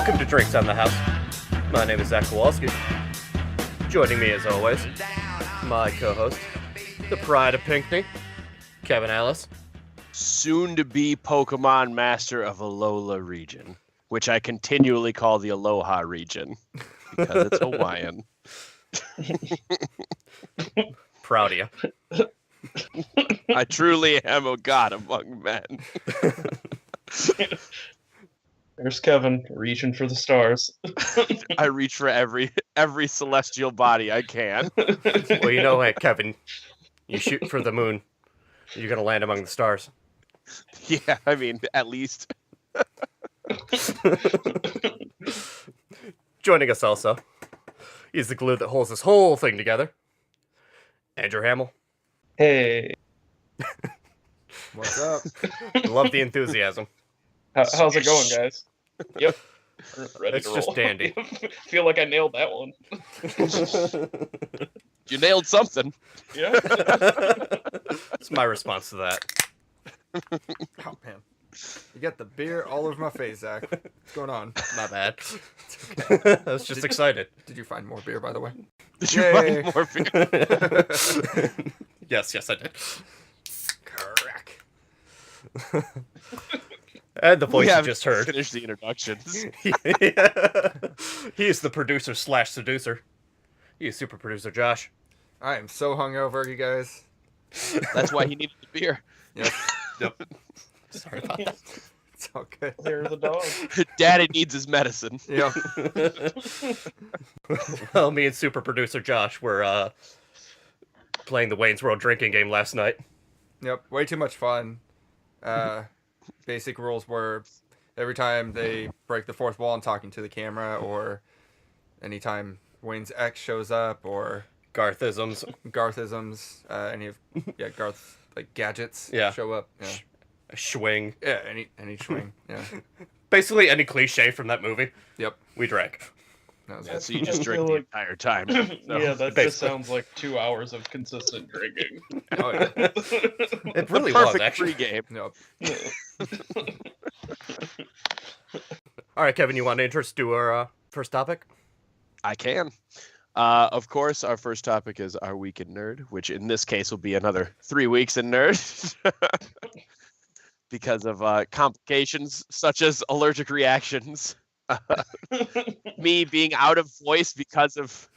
Welcome to Drinks on the House. My name is Zach Kowalski. Joining me, as always, my co-host, the pride of Pinckney, Kevin Alice. Soon-to-be Pokemon master of Alola region, which I continually call the Aloha region, because it's Hawaiian. Proud of you. I truly am a god among men. There's Kevin, reaching for the stars. I reach for every celestial body I can. Well, you know what, Kevin? You shoot for the moon. You're going to land among the stars. Yeah, I mean, at least. Joining us also, he's the glue that holds this whole thing together. Andrew Hamill. Hey. What's up? Love the enthusiasm. How's it going, guys? Yep. Ready It's to just roll. dandy. Feel like I nailed that one. You nailed something. Yeah. That's my response to that. Oh, man. You got the beer all over my face, Zach. What's going on? My bad. I was just excited. Did you find more beer, by the way? Did you Yay. find more beer? Yes, I did. Crack. And the voice We you haven't just heard. finished the introductions. He is the producer / seducer. He is super producer Josh. I am so hungover, you guys. That's why he needed the beer. Yep. Yep. Sorry about that. It's all good. There's the dog. Daddy needs his medicine. Yep. Well, me and super producer Josh were playing the Wayne's World drinking game last night. Yep. Way too much fun. Basic rules were every time they break the fourth wall and talking to the camera, or anytime Wayne's ex shows up, or Garthisms. Garthisms, any of Garth's like gadgets Yeah. show up. Yeah. A swing. Yeah, any swing. Yeah. Basically any cliche from that movie. Yep. We drank. That was Yeah, it. so you just I drink feel the like- entire time. So. Yeah, that basically. just sounds like 2 hours of consistent drinking. Oh, yeah. It The really was, perfect actually. pregame. Yep. All right, Kevin, you want to introduce our first topic? I can. Of course, our first topic is our week in nerd, which in this case will be another 3 weeks in nerd. Because of complications such as allergic reactions, me being out of voice because of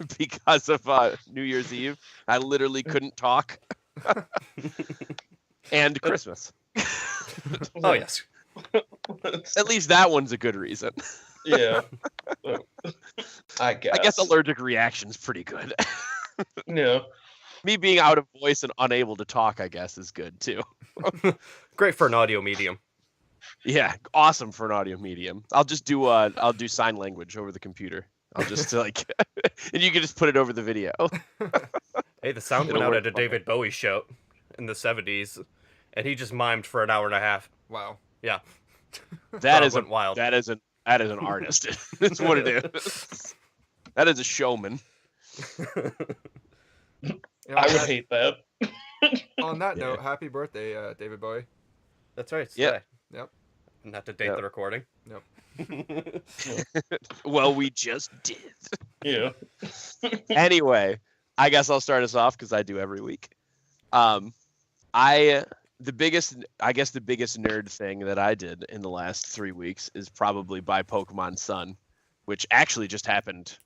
New Year's Eve. I literally couldn't talk. And Christmas. Oh, yes. At least that one's a good reason. Yeah. I guess. I guess allergic reaction's pretty good. Yeah. Me being out of voice and unable to talk, I guess, is good too. Great for an audio medium. Yeah, awesome for an audio medium. I'll do sign language over the computer. I'll just like, and you can just put it over the video. Hey, the sound It'll went out work at a fine. David Bowie show in the 70s, and he just mimed for an hour and a half. Wow. Yeah. That Crowd is went wild. That is an artist. That's what it is. That is a showman. You know, I on would that- hate that. On that Yeah. note, happy birthday, David Bowie. That's right. Yeah. today. Yep. Not to date Yep. the recording. Yep. Well, we just did. Yeah. Anyway, I guess I'll start us off because I do every week. The biggest nerd thing that I did in the last 3 weeks is probably buy Pokemon Sun, which actually just happened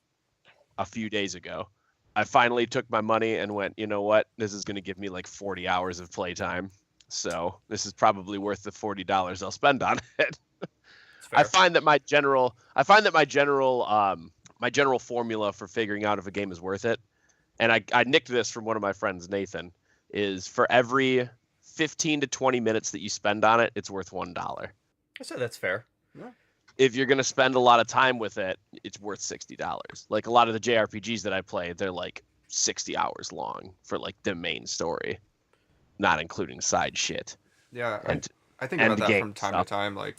a few days ago. I finally took my money and went, you know what? This is going to give me like 40 hours of playtime. So this is probably worth the $40 I'll spend on it. It's fair. I find that my general formula for figuring out if a game is worth it, and I nicked this from one of my friends, Nathan, is for every 15 to 20 minutes that you spend on it, it's worth $1. I said that's fair. If you're going to spend a lot of time with it, it's worth $60. Like a lot of the JRPGs that I play, they're like 60 hours long for like the main story, not including side shit. Yeah, And I think and about the that game from time stuff. to time, like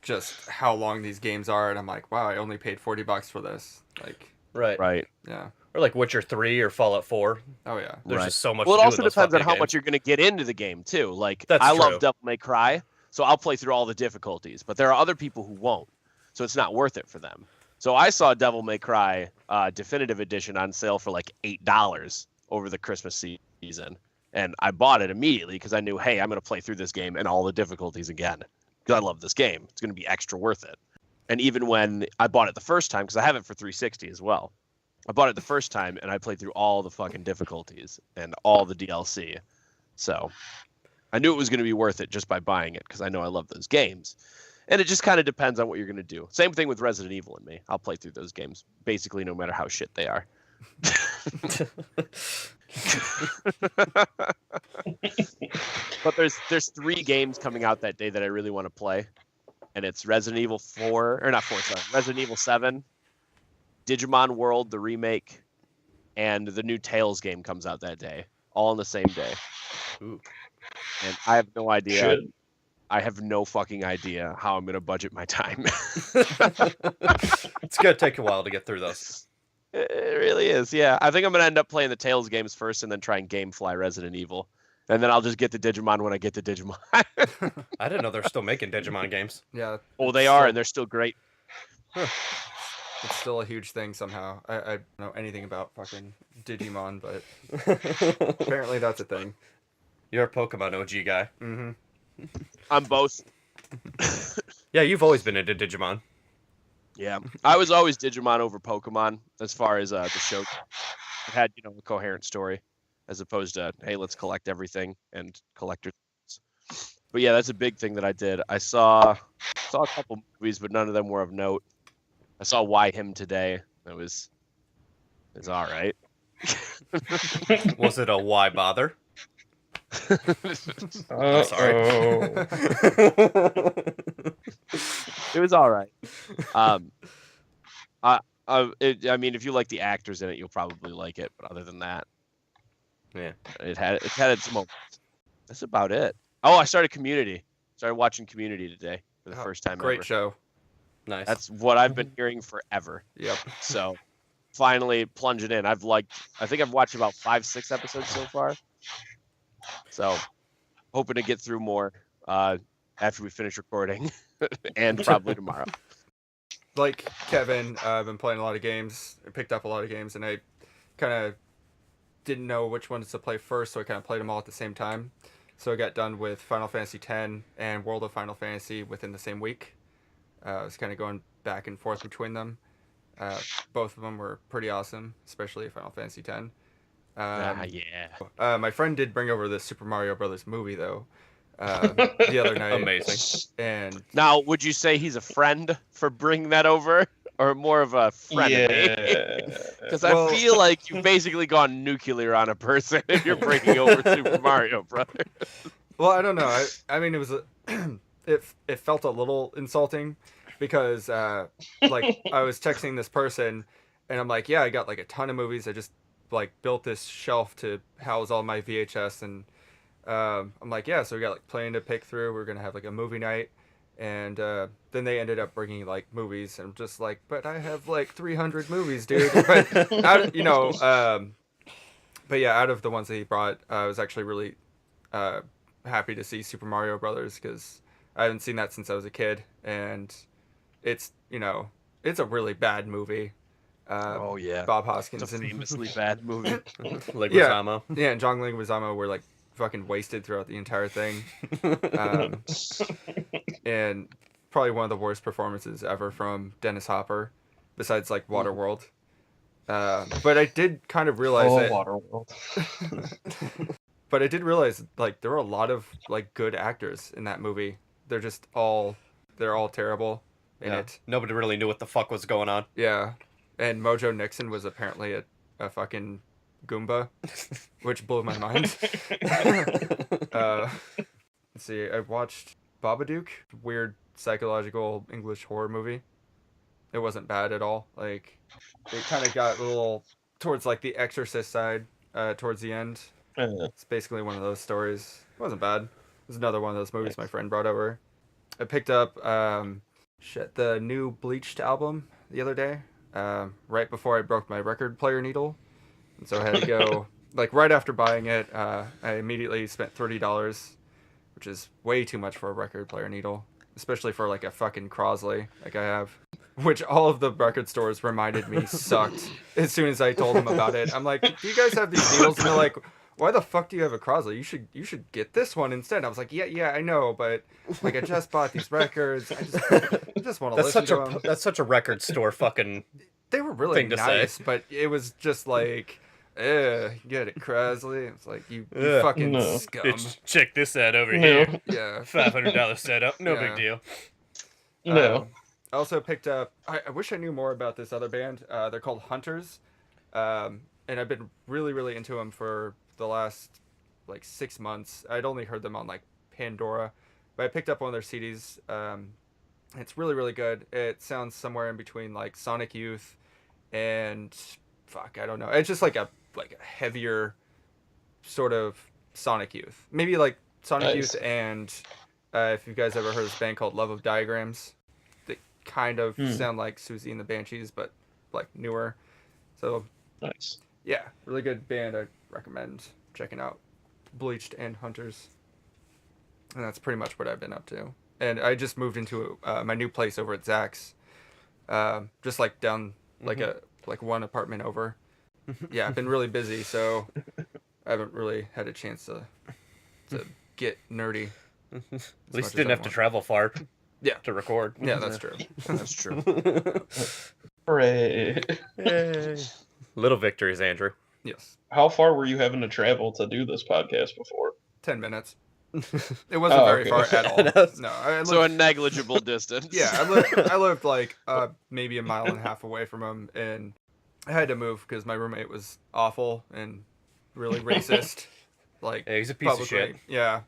just how long these games are, and I'm like, wow, I only paid $40 for this. Like, Right. right. yeah, Or like Witcher 3 or Fallout 4. oh yeah, There's Right. just so much Well, to it do also in those depends on fucking how games. much you're going to get into the game too. Like That's I true. love Devil May Cry, so I'll play through all the difficulties, but there are other people who won't. so it's not worth it for them. So I saw Devil May Cry Definitive Edition on sale for like $8 over the Christmas season, and I bought it immediately because I knew, hey, I'm going to play through this game and all the difficulties again because I love this game. It's going to be extra worth it. And even when I bought it the first time, because I have it for 360 as well, I bought it the first time and I played through all the fucking difficulties and all the DLC. So I knew it was going to be worth it just by buying it because I know I love those games. And it just kind of depends on what you're going to do. Same thing with Resident Evil and me. I'll play through those games basically no matter how shit they are. But there's 3 games coming out that day that I really want to play. And it's Resident Evil 4, or not 4, sorry, Resident Evil 7, Digimon World, the remake, and the new Tales game comes out that day, all on the same day. Ooh. And I have no idea. Should. I have no fucking idea how I'm going to budget my time. It's gonna take a while to get through those. It really is, yeah. I think I'm going to end up playing the Tales games first and then try and gamefly Resident Evil. And then I'll just get the Digimon when I get the Digimon. I didn't know they're still making Digimon games. Yeah. Oh, they it's are, still- and they're still great. It's still a huge thing somehow. I don't know anything about fucking Digimon, but apparently that's a thing. You're a Pokemon OG guy. Mm-hmm. I'm both. Yeah, you've always been into Digimon. Yeah, I was always Digimon over Pokemon as far as the show. It had, a coherent story, as opposed to, hey, let's collect everything and collectors. But yeah, that's a big thing that I did. I saw a couple movies, but none of them were of note. I saw Why Him today. It's all right. Was it a why bother? Sorry. It was all right. I mean, if you like the actors in it, you'll probably like it. But other than that, Yeah. it had its moments. That's about it. Oh, I started Community. Started watching Community today for the first time Great ever. show. Nice. That's what I've been hearing forever. Yep. So finally plunging in. I think I've watched about 5-6 episodes so far. So hoping to get through more after we finish recording and probably tomorrow. Like Kevin, I've been playing a lot of games. I picked up a lot of games, and I kind of didn't know which ones to play first, so I kind of played them all at the same time. So I got done with Final Fantasy X and World of Final Fantasy within the same week. I was kind of going back and forth between them. Both of them were pretty awesome, especially Final Fantasy X. Yeah. My friend did bring over the Super Mario Brothers movie, though, the other night. Amazing. And Now, would you say he's a friend for bringing that over, or more of a friend? Yeah. Because Well- I feel like you've basically gone nuclear on a person if you're bringing over Super Mario Brothers. well, I don't know. I mean, it was it felt a little insulting because like I was texting this person, and I'm like, yeah, I got like a ton of movies. I just like built this shelf to house all my VHS, and I'm like, yeah, so we got like plenty to pick through. We're gonna have like a movie night, and then they ended up bringing like movies, and I'm just like, but I have like 300 movies, dude. But but yeah, out of the ones that he brought, I was actually really happy to see Super Mario Brothers because I haven't seen that since I was a kid, and it's it's a really bad movie. Oh yeah, Bob Hoskins it's a and famously bad movie. Leguizamo. yeah, and John Leguizamo were like fucking wasted throughout the entire thing, and probably one of the worst performances ever from Dennis Hopper, besides like Waterworld. But I did kind of realize that. Waterworld. But I did realize like there were a lot of like good actors in that movie. They're all terrible in Yeah. it. Nobody really knew what the fuck was going on. Yeah, and Mojo Nixon was apparently a fucking Goomba, which blew my mind. Let's see, I watched Babadook, weird psychological English horror movie. It wasn't bad at all. Like, it kind of got a little towards like the Exorcist side towards the end. It's basically one of those stories. It wasn't bad. It was another one of those movies my friend brought over. I picked up the new Bleached album the other day, right before I broke my record player needle. And so I had to go, like right after buying it, I immediately spent $30, which is way too much for a record player needle, especially for like a fucking Crosley like I have. which all of the record stores reminded me sucked as soon as I told them about it. I'm like, do you guys have these deals? And they're like, why the fuck do you have a Crosley? You should get this one instead. I was like, yeah, I know, but like I just bought these records. I just want to listen to them. That's such a record store fucking. They were really thing to nice, say. but it was just like, get it, Crosley. It's like you fucking scum. Bitch, check this ad over here. Yeah, $500 setup, no big deal. No. I also picked up. I wish I knew more about this other band. They're called Hunters, and I've been really, really into them for the last like 6 months. I'd only heard them on like Pandora, but I picked up one of their CDs. It's really, really good. It sounds somewhere in between like Sonic Youth and fuck, I don't know. It's just like a heavier sort of Sonic Youth. Maybe like Sonic Youth and if you guys ever heard of this band called Love of Diagrams. They kind of sound like Susie and the Banshees, but like newer. So Nice. yeah, really good band. I recommend checking out Bleached and Hunters. And that's pretty much what I've been up to. And I just moved into my new place over at Zach's, just like down like one apartment over. Yeah, I've been really busy, so I haven't really had a chance to get nerdy. At least you didn't have to travel far. Yeah, to record. Yeah, that's true. That's true. Hooray. Yay. Little victories, Andrew. Yes. How far were you having to travel to do this podcast before? 10 minutes. It wasn't very far at all. No, So a negligible distance. Yeah, I lived like maybe a mile and a half away from him, and I had to move because my roommate was awful and really racist. Like, yeah, he's a piece of shit. Yeah.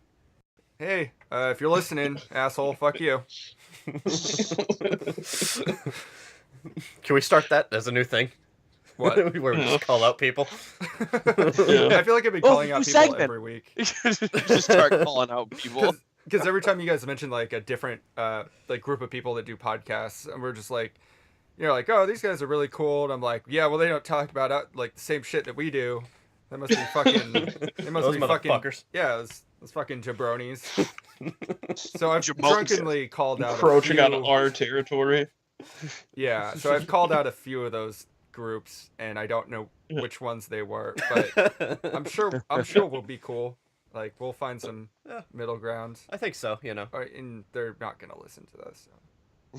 Hey, if you're listening, asshole, fuck you. Can we start that as a new thing? What? Where we just call out people? I feel like I've been calling out people every week. Just start calling out people. Because every time you guys mention like a different like group of people that do podcasts, and we're just like, you're like, oh, these guys are really cool, and I'm like, yeah, well, they don't talk about like the same shit that we do. That must be fucking. They must Those be fucking. motherfuckers. Yeah, those fucking jabronis. So I've drunkenly called out encroaching on our territory. Yeah, so I've called out a few of those groups, and I don't know which ones they were, but I'm sure we'll be cool. Like, we'll find some middle ground. I think so. You know, and they're not gonna listen to this. So.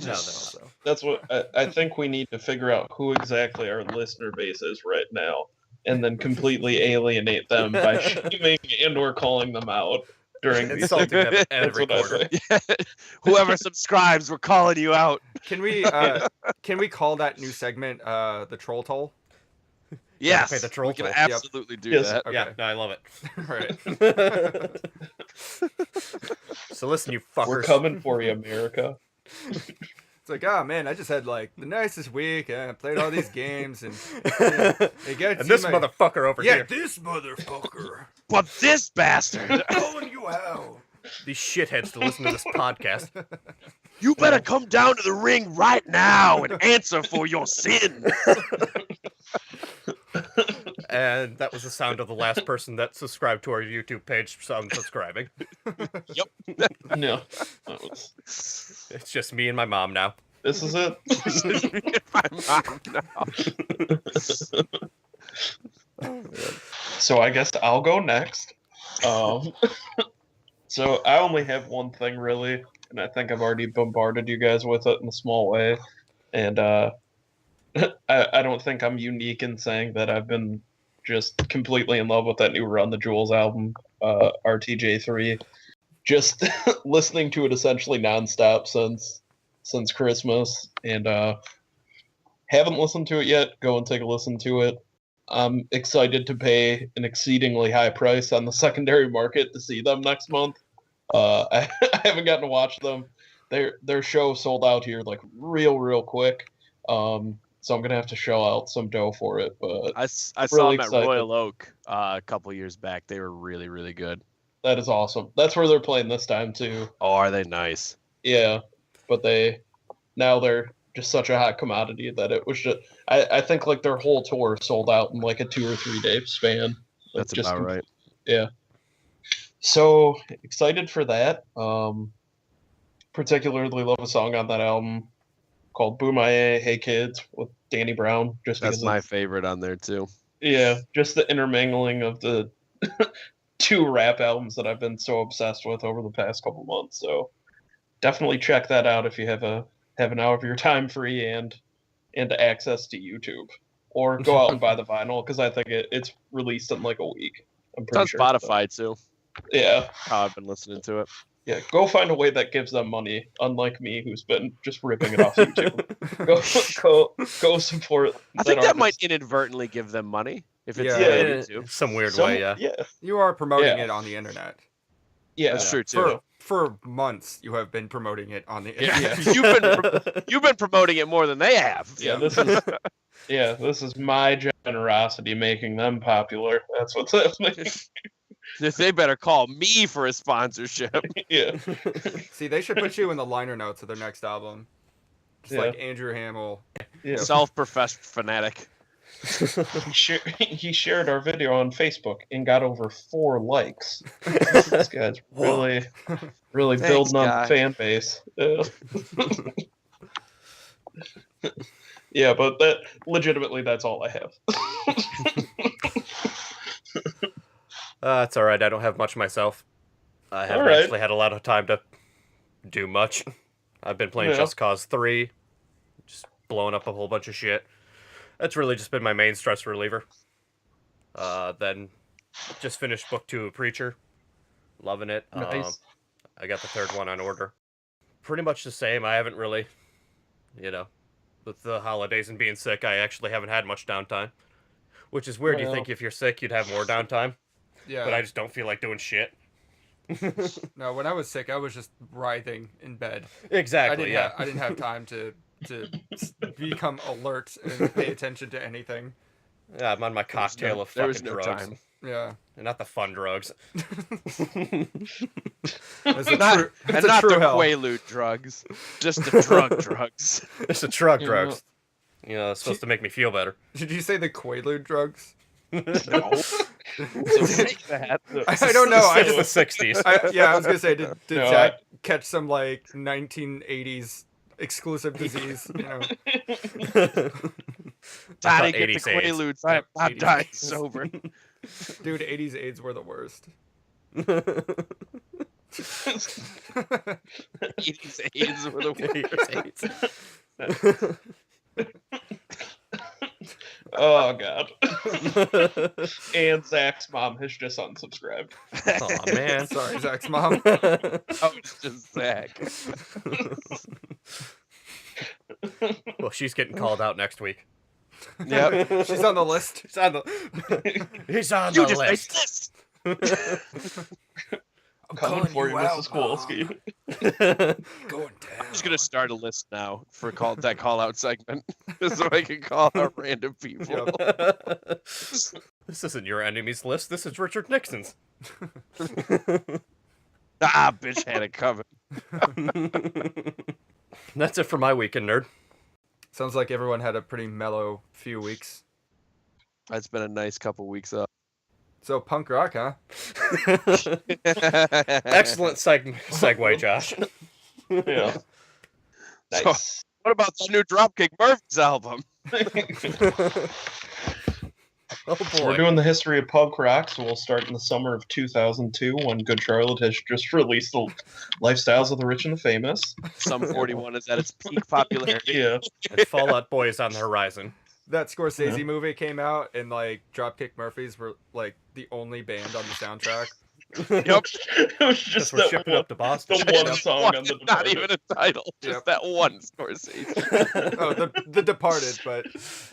No, also. That's what I think we need to figure out who exactly our listener base is right now, and then completely alienate them by shaming and/or calling them out during these insulting them every quarter. Whoever subscribes, we're calling you out. Can we call that new segment the Troll Toll? Yes, pay the troll we can toll. absolutely do Yes. that. Okay. Yeah, no, I love it. Right. So listen, you fuckers. We're coming for you, America. It's like, oh man, I just had like the nicest week, and I played all these games, and and this motherfucker over here. This motherfucker. But this bastard, Calling you out. These shitheads to listen to this podcast. you better come down to the ring right now and answer for your sins. And that was the sound of the last person that subscribed to our YouTube page unsubscribing. Yep. No. It's just me and my mom now. This is it. So I guess I'll go next. So I only have one thing really, and I think I've already bombarded you guys with it in a small way. And I don't think I'm unique in saying that I've been just completely in love with that new Run the Jewels album, RTJ3. Just listening to it essentially nonstop since Christmas, and haven't listened to it yet. Go and take a listen to it. I'm excited to pay an exceedingly high price on the secondary market to see them next month. I haven't gotten to watch them. Their show sold out here like real quick. So I'm gonna have to shell out some dough for it. But I saw really them at excited. Royal Oak a couple years back. They were really good. That is awesome. That's where they're playing this time too. Oh, are they nice? Yeah, but they're just such a hot commodity that it was just. I think like their whole tour sold out in like a 2 or 3 day span. Like, That's about right. Yeah. So excited for that. Particularly love a song on that album. called Boomaye Hey Kids with Danny Brown. Just That's because my it's- favorite on there too. yeah, just the intermingling of the two rap albums that I've been so obsessed with over the past couple months. So definitely check that out if you have an hour of your time free and access to YouTube, or go out and buy the vinyl because I think it's released in like a week. I'm It's on pretty sure. Spotify too. Yeah, How I've been listening to it. yeah. Go find a way that gives them money, unlike me, who's been just ripping it off YouTube. go support. I think that artist. might inadvertently give them money if it's Yeah. on Yeah, YouTube. some weird way, yeah. Yeah, You are promoting Yeah. it on the internet. yeah. That's true too. For months, you have been promoting it on the Yeah, internet. you've been promoting it more than they have. Yeah, this is my generosity making them popular. That's what's happening. They better call me for a sponsorship. Yeah, See, they should put you in the liner notes of their next album. Just Yeah. like Andrew Hamill. yeah. Self-professed fanatic. He shared our video on Facebook and got over 4 likes. This guy's really Thanks, building on guy. the fan base. Yeah, but that's all I have. It's all right. I don't have much myself. I haven't All right. actually had a lot of time to do much. I've been playing Yeah. Just Cause 3, just blowing up a whole bunch of shit. That's really just been my main stress reliever. Then just finished book 2 of Preacher. Loving it. Nice. I got the 3rd one on order. Pretty much the same. I haven't really, with the holidays and being sick, I actually haven't had much downtime. Which is weird. You Well- think if you're sick, you'd have more downtime. Yeah. But I just don't feel like doing shit. No, when I was sick, I was just writhing in bed. Exactly, yeah. I didn't have time to become alert and pay attention to anything. Yeah, I'm on my cocktail of there fucking was no drugs. time. Yeah. And not the fun drugs. It's a Not, true, and it's a not true the hell. Quaalude drugs, just the drug drugs. It's the drug Yeah. drugs. It's supposed to make me feel better. Did you say the Quaalude drugs? No. So say that. I don't know. I It's just the 60s. I was gonna say, did No, Zach catch some like 1980s exclusive disease? You know, Daddy, I thought get the 80s AIDS. Quaaludes. I'm 80s dying AIDS. sober. dude, 80s AIDS were the worst. 80s AIDS were the worst. Oh god. And Zach's mom has just unsubscribed. Aw, man. Sorry, Zach's mom. Oh, it's just Zach. Well, she's getting called out next week. Yep. She's on the list. He's on the, he's on You the just made list. this. Coming for you, Mrs. Kowalski. Going down. I'm just gonna start a list now for that call out segment, so I can call out random people. This isn't your enemies list. This is Richard Nixon's. Ah, bitch had it coming. That's it for my weekend, nerd. Sounds like everyone had a pretty mellow few weeks. It's been a nice couple weeks up. So punk rock, huh? Excellent segue, Josh. Yeah. So- Nice. What about the new Dropkick Murphys album? Oh We're boy. doing the history of punk rock, so we'll start in the summer of 2002 when Good Charlotte has just released the Lifestyles of the Rich and the Famous. Sum 41 is at its peak popularity. Yeah. And Fall Out Boy is on the horizon. That Scorsese Yeah. movie came out, and like Dropkick Murphys were like the only band on the soundtrack. Yep. It was just Because we're that shipping one, up to Boston. the one song on the Not Departed. even a title, just Yep. that one Scorsese. Oh, the Departed, but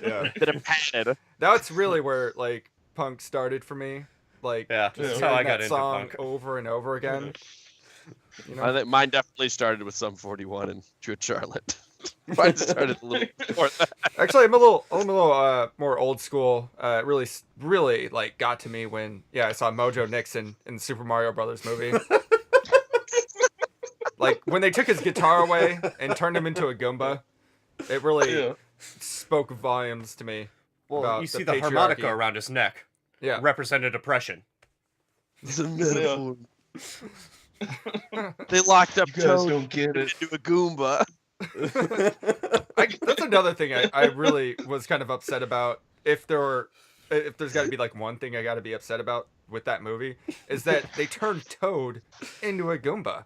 yeah, That it padded. that's really where like punk started for me. Like, Yeah, just that's Yeah. how I hearing got that into song punk. over and over again. You know? I think mine definitely started with Sum 41 and Good Charlotte. Mine started a little before that. Actually, I'm a little more old school. Really like got to me when I saw Mojo Nixon in the Super Mario Brothers movie. Like when they took his guitar away and turned him into a Goomba, it really Yeah. spoke volumes to me. Well, about you see the the harmonica patriarchy. around his neck. Yeah, Represented oppression. It's a metaphor. They locked up You guys Toad don't get it. into a Goomba. That's another thing I really was kind of upset about. If there's got to be like one thing I got to be upset about with that movie, is that they turned Toad into a Goomba.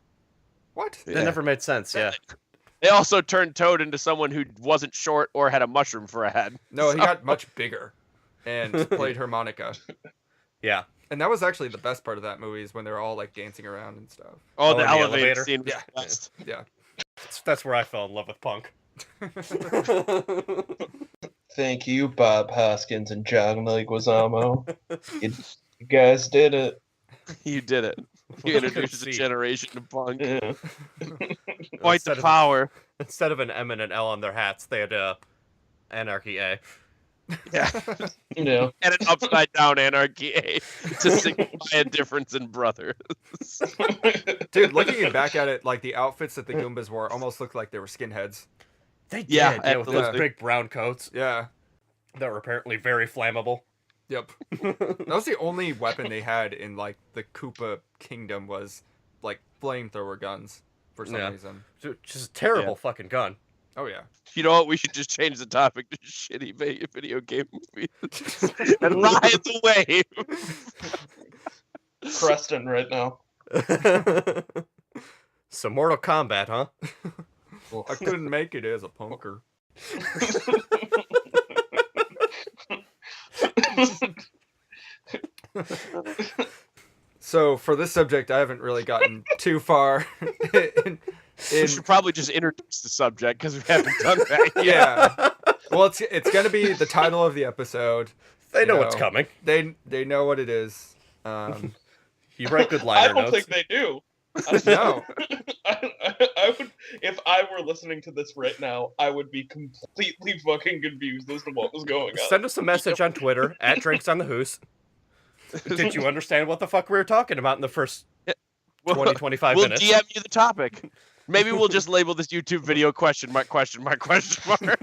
What? That never made sense. Yeah. They also turned Toad into someone who wasn't short or had a mushroom for a head. No, he got much bigger and played harmonica. Yeah. And that was actually the best part of that movie, is when they were all like dancing around and stuff. Oh, Oh, the in the elevator elevator? scene was Yeah. the best. Yeah. That's where I fell in love with punk. Thank you, Bob Hoskins and John Leguizamo. You guys did it. You did it. You introduced a See. generation to punk. Yeah. Quite Instead the of- power. Instead of an M and an L on their hats, they had Anarchy A. Yeah. Yeah. And an upside down anarchy to signify a difference in brothers. Dude, looking back at it, like the outfits that the Goombas wore almost looked like they were skinheads. They did, Yeah, with those absolutely. big brown coats Yeah. that were apparently very flammable. Yep. That was the only weapon they had in like the Koopa Kingdom, was like flamethrower guns for some Yeah. reason. Just a terrible fucking gun. Oh yeah. You know what? We should just change the topic to shitty video game movies and ride the wave. Preston right now. Some Mortal Kombat, huh? I couldn't make it as a punker. So for this subject, I haven't really gotten too far. We should probably just introduce the subject because we haven't done that yet. Yeah. Well, it's gonna be the title of the episode. They know You what's know, coming. They know what it is. You write good I liner don't notes. think they do. No. I would, if I were listening to this right now, I would be completely fucking confused as to what was going on. Send us a message on Twitter at Drinks on the Hoose. Did you understand what the fuck we were talking about in the first 20, 25 We'll minutes? DM you the topic. Maybe we'll just label this YouTube video question mark, question mark, question mark.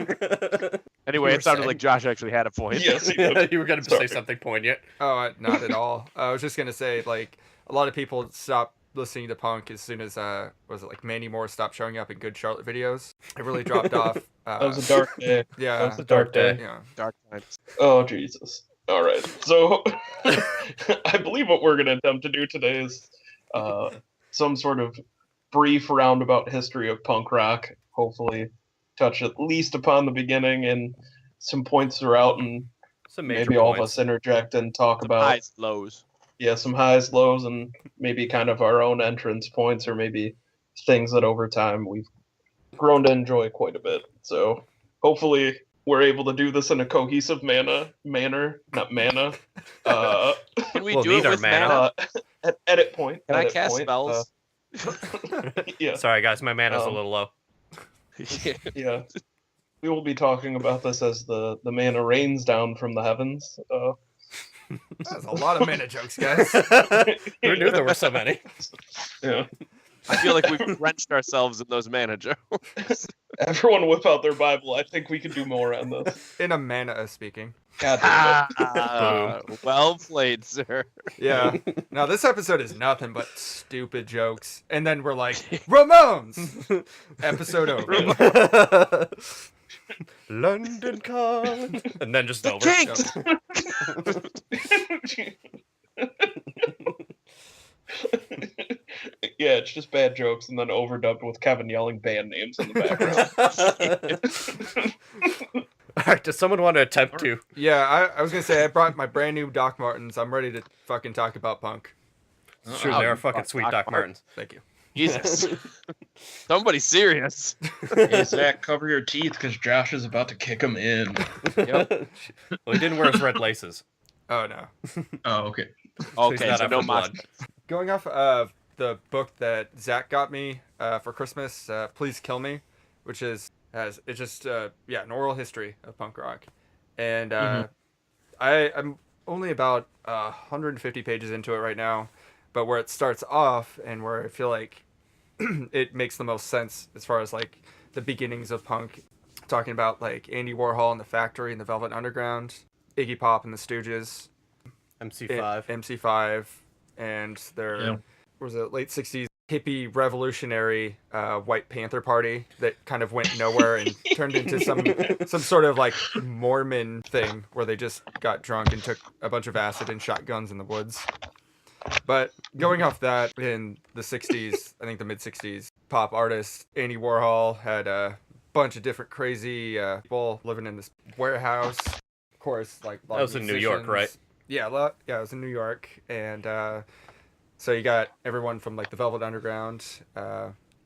Anyway, You it were sounded saying. like Josh actually had a point. Yes, he did. You were going to Sorry. say something poignant. Oh, not at all. I was just gonna say, like, a lot of people stopped listening to punk as soon as was it like Mandy Moore stopped showing up in Good Charlotte videos. It really dropped off. That was a dark day. Yeah. That was a dark day. Yeah. Dark times. Oh, Jesus. All right. So, I believe what we're going to attempt to do today is some sort of brief roundabout history of punk rock. Hopefully, touch at least upon the beginning and some points throughout, and Some major maybe all of points. us interject and talk about Highs, lows. some highs, lows, and maybe kind of our own entrance points, or maybe things that over time we've grown to enjoy quite a bit. So hopefully we're able to do this in a cohesive manner. Not mana. Can we We'll do it need our with mana. mana? At edit point. Can I edit cast point, spells? yeah, Sorry, guys, my mana's a Um, little low. yeah. We will be talking about this as the mana rains down from the heavens. That's a lot of mana jokes, guys. Who knew there were so many? Yeah. I feel like we've wrenched ourselves in those mana jokes. Everyone whip out their Bible. I think we could do more on this. In a mana speaking. God damn it. Well played, sir. Yeah. Now this episode is nothing but stupid jokes, and then we're like, Ramones. Episode over. London calling, and then just over. Kinks! Yeah, it's just bad jokes and then overdubbed with Kevin yelling band names in the background. All right, does someone want to attempt to? Yeah, I was gonna say I brought my brand new Doc Martens. I'm ready to fucking talk about punk. It's true, they are fucking sweet Doc Doc Martens. Thank you. Jesus. Somebody serious. Hey, Zach, cover your teeth because Josh is about to kick him in. Yep. Well, he didn't wear his red laces. Oh no. Oh, okay. Okay, not so out no for blood. mod. Going off of the book that Zach got me for Christmas, Please Kill Me, which it's just an oral history of punk rock, and I'm only about 150 pages into it right now, but where it starts off and where I feel like it makes the most sense as far as like the beginnings of punk, talking about like Andy Warhol and the Factory and the Velvet Underground, Iggy Pop and the Stooges, MC5. MC5, and their Yeah. was it late 60s hippie revolutionary White Panther Party that kind of went nowhere and turned into some sort of like Mormon thing where they just got drunk and took a bunch of acid and shot guns in the woods. But going off that, in the 60s, I think the mid 60s, pop artist Andy Warhol had a bunch of different crazy people living in this warehouse. Of course, like a lot That of was in New York, right? Yeah, it was in New York, and so you got everyone from like the Velvet Underground,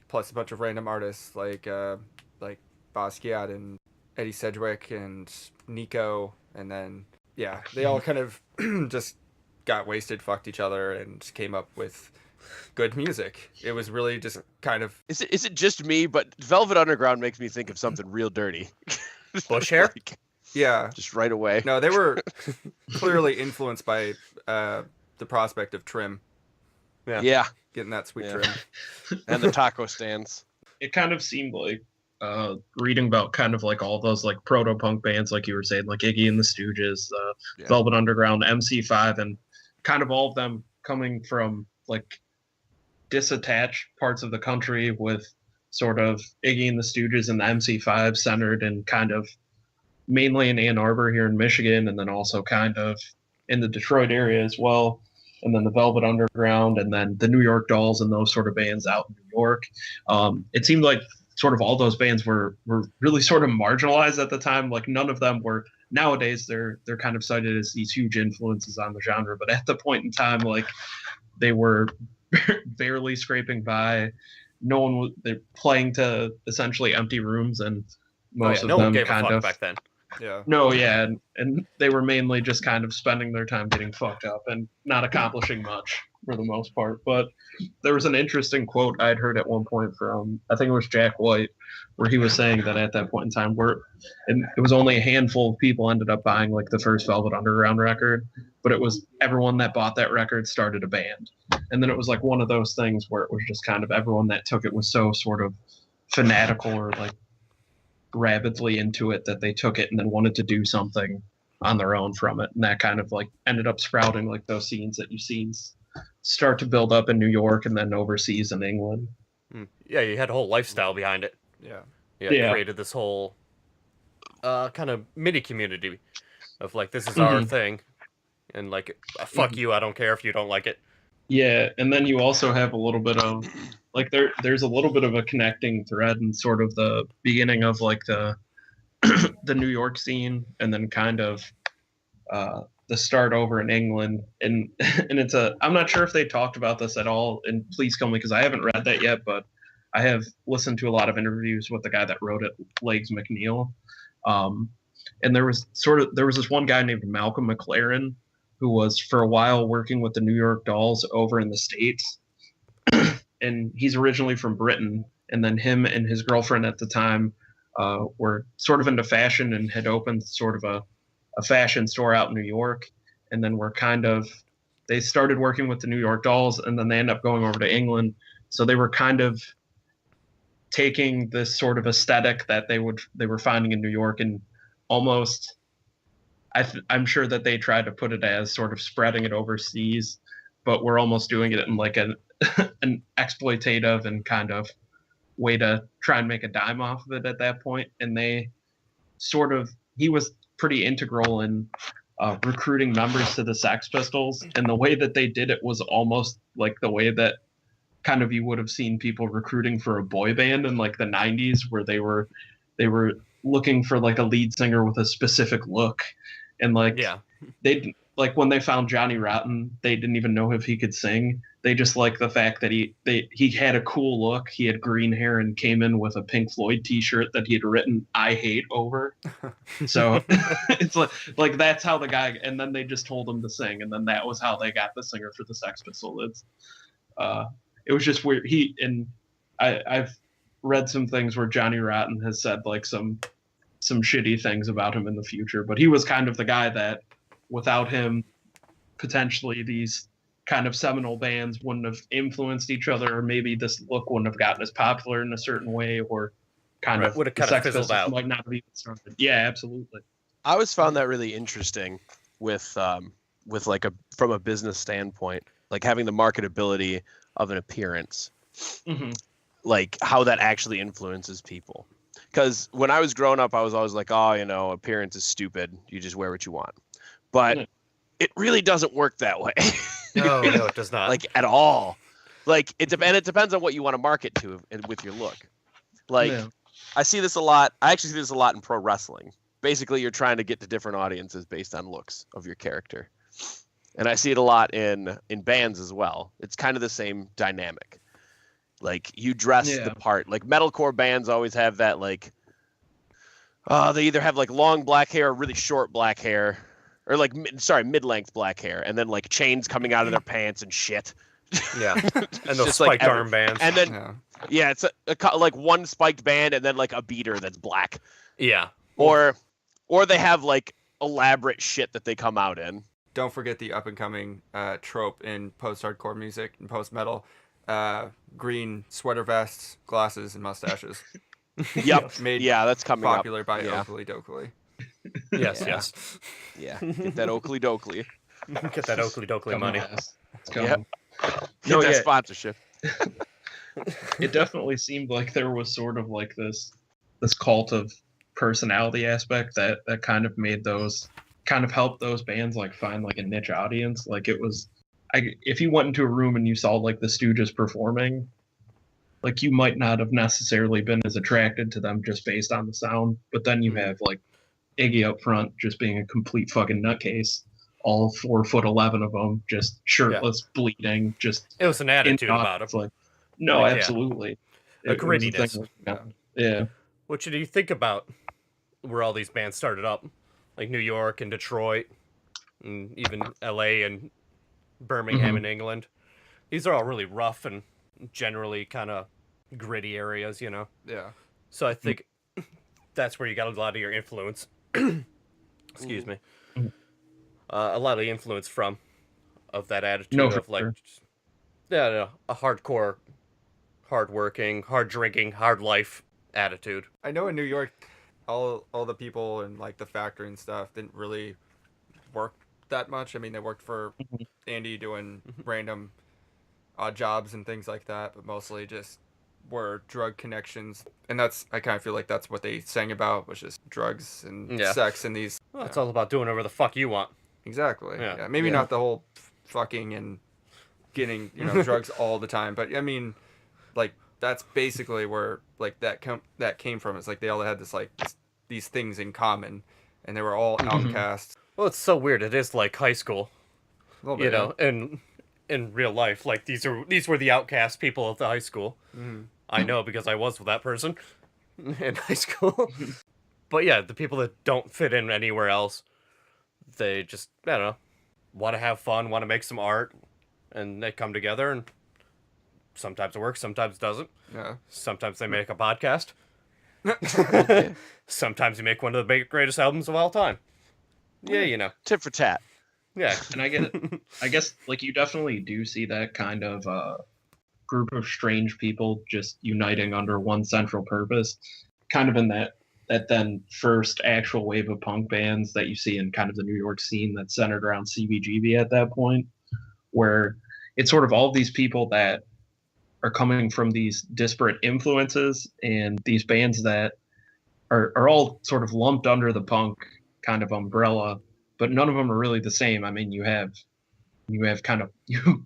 plus a bunch of random artists like Basquiat and Eddie Sedgwick and Nico, and then yeah, they all kind of just got wasted, fucked each other, and came up with good music. It was really just kind of. Is it just me? But Velvet Underground makes me think of something real dirty. Bush hair? Like, Yeah. just right away. No, they were clearly influenced by the prospect of Trim. Yeah. Getting that sweet Yeah. Trim. And the taco stands. It kind of seemed like reading about kind of like all those like proto-punk bands, like you were saying, like Iggy and the Stooges, Yeah. Velvet Underground, MC5, and kind of all of them coming from like disattached parts of the country, with sort of Iggy and the Stooges and the MC5 centered and kind of mainly in Ann Arbor here in Michigan, and then also kind of in the Detroit area as well. And then the Velvet Underground, and then the New York Dolls and those sort of bands out in New York. It seemed like sort of all those bands were really sort of marginalized at the time. Like none of them were. Nowadays they're kind of cited as these huge influences on the genre, but at the point in time, like they were barely scraping by. No one was. They're playing to essentially empty rooms, and most no of one them gave a kind fuck of back then. Yeah. no, yeah, and they were mainly just kind of spending their time getting fucked up and not accomplishing much for the most part. But there was an interesting quote I'd heard at one point from, I think it was Jack White, where he was saying that at that point in time, and it was only a handful of people ended up buying like the first Velvet Underground record, but it was everyone that bought that record started a band. And then it was like one of those things where it was just kind of everyone that took it was so sort of fanatical or like rabidly into it that they took it and then wanted to do something on their own from it, and that kind of like ended up sprouting like those scenes that you've seen start to build up in New York and then overseas in England. Yeah, you had a whole lifestyle behind it. Yeah. Yeah. Created this whole kind of mini community of like, this is our thing, and like, fuck you, I don't care if you don't like it. Yeah, and then you also have a little bit of like there's a little bit of a connecting thread in sort of the beginning of like the the New York scene, and then kind of the start over in England, and it's I'm not sure if they talked about this at all, and please kill me because I haven't read that yet, but I have listened to a lot of interviews with the guy that wrote it, Legs McNeil, and there was this one guy named Malcolm McLaren who was for a while working with the New York Dolls over in the States. And he's originally from Britain. And then him and his girlfriend at the time were sort of into fashion and had opened sort of a fashion store out in New York. And then they started working with the New York Dolls, and then they ended up going over to England. So they were kind of taking this sort of aesthetic that they were finding in New York, and almost I'm sure that they tried to put it as sort of spreading it overseas, but we're almost doing it in like an exploitative and kind of way to try and make a dime off of it at that point. And he was pretty integral in recruiting members to the Sex Pistols, and the way that they did it was almost like the way that kind of you would have seen people recruiting for a boy band in like the 90s, where they were looking for like a lead singer with a specific look. And like they like when they found Johnny Rotten, they didn't even know if he could sing. They just liked the fact that he had a cool look. He had green hair and came in with a Pink Floyd T-shirt that he had written "I hate" over. So it's like that's how the guy. And then they just told him to sing, and then that was how they got the singer for the Sex Pistols. It was just weird. I've read some things where Johnny Rotten has said like some shitty things about him in the future, but he was kind of the guy that without him, potentially these kind of seminal bands wouldn't have influenced each other, or maybe this look wouldn't have gotten as popular in a certain way, or kind of would have kind of fizzled out. Might not have even started. Yeah, absolutely. I always found that really interesting with like from a business standpoint, like having the marketability of an appearance. like how that actually influences people. Because when I was growing up, I was always like, oh, appearance is stupid. You just wear what you want. But it really doesn't work that way. No, it does not. Like at all. Like it depends on what you want to market to with your look. Like I see this a lot. I actually see this a lot in pro wrestling. Basically, you're trying to get to different audiences based on looks of your character. And I see it a lot in bands as well. It's kind of the same dynamic. Like you dress the part. Like metalcore bands always have that like they either have like long black hair or really short black hair, or like mid-length black hair, and then like chains coming out of their pants and shit. Yeah, and those just spiked like armbands. And then it's like one spiked band and then like a beater that's black. Yeah, or they have like elaborate shit that they come out in. Don't forget the up-and-coming trope in post-hardcore music and post-metal. Green sweater vests, glasses, and mustaches. Yep. Made that's coming popular up. by Oakley Dokley. Yes. Yeah. Get that Oakley Dokley. Get that Oakley Dokley money. Yep. Get that sponsorship. It definitely seemed like there was sort of like this cult of personality aspect that kind of made those kind of helped those bands like find like a niche audience. Like it was, if you went into a room and you saw like the Stooges performing, like you might not have necessarily been as attracted to them just based on the sound, but then you have like Iggy up front just being a complete fucking nutcase, all 4'11" of them, just shirtless, bleeding, just it was an attitude about him. Like, no, absolutely, a grittiness. Yeah. What do you think about where all these bands started up, like New York and Detroit, and even L.A. and Birmingham in England? These are all really rough and generally kind of gritty areas, Yeah. So I think that's where you got a lot of your influence. Excuse me. A lot of the influence of that attitude of like, a hardcore, hardworking, hard drinking, hard life attitude. I know in New York, all the people in like the factory and stuff didn't really work that much. I mean, they worked for Andy doing random odd jobs and things like that, but mostly just were drug connections. And I kind of feel like that's what they sang about, was just drugs and sex and these. Well, it's all about doing whatever the fuck you want. Exactly. Yeah. Maybe not the whole fucking and getting drugs all the time, but I mean, like that's basically where like that came from. It's like they all had this like these things in common, and they were all outcasts. Well, it's so weird. It is like high school, and in real life, like these were the outcast people of the high school. I know because I was with that person in high school. But yeah, the people that don't fit in anywhere else, they just, I don't know, want to have fun, want to make some art, and they come together, and sometimes it works, sometimes it doesn't. Yeah. Sometimes they make a podcast. Sometimes you make one of the greatest albums of all time. Yeah, Tit for tat. Yeah. And I get it. I guess like you definitely do see that kind of group of strange people just uniting under one central purpose, kind of in that then first actual wave of punk bands that you see in kind of the New York scene that's centered around CBGB at that point, where it's sort of all of these people that are coming from these disparate influences and these bands that are all sort of lumped under the punk kind of umbrella, but none of them are really the same. I mean, you have kind of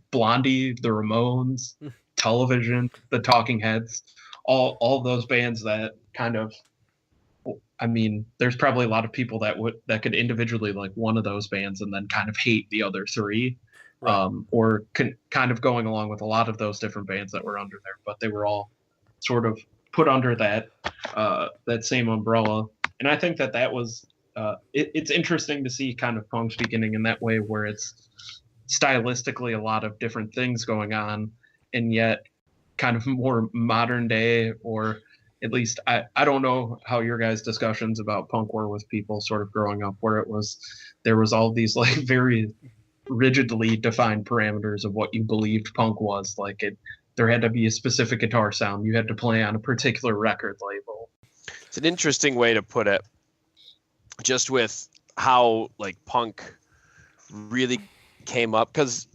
Blondie, the Ramones, Television, the Talking Heads, all those bands that kind of, I mean, there's probably a lot of people that could individually like one of those bands and then kind of hate the other three, or kind of going along with a lot of those different bands that were under there, but they were all sort of put under that same umbrella. And I think that was it's interesting to see kind of punks beginning in that way, where it's stylistically a lot of different things going on, and yet kind of more modern day, or at least I don't know how your guys' discussions about punk were with people sort of growing up, where there was all these like very rigidly defined parameters of what you believed punk was. Like there had to be a specific guitar sound. You had to play on a particular record label. It's an interesting way to put it, just with how like punk really came up, because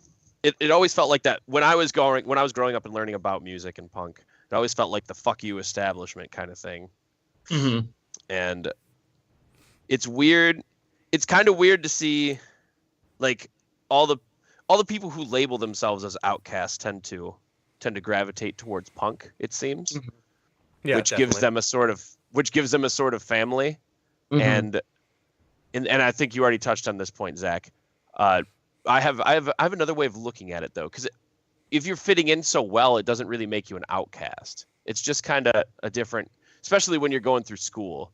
it always felt like that when I was growing up and learning about music and punk. It always felt like the fuck you establishment kind of thing. Mm-hmm. And it's weird. It's kind of weird to see, like, all the people who label themselves as outcasts tend to gravitate towards punk. It seems, Yeah, which gives them a sort of family. Mm-hmm. And I think you already touched on this point, Zach. I have another way of looking at it though, because if you're fitting in so well, it doesn't really make you an outcast. It's just kind of a different, especially when you're going through school.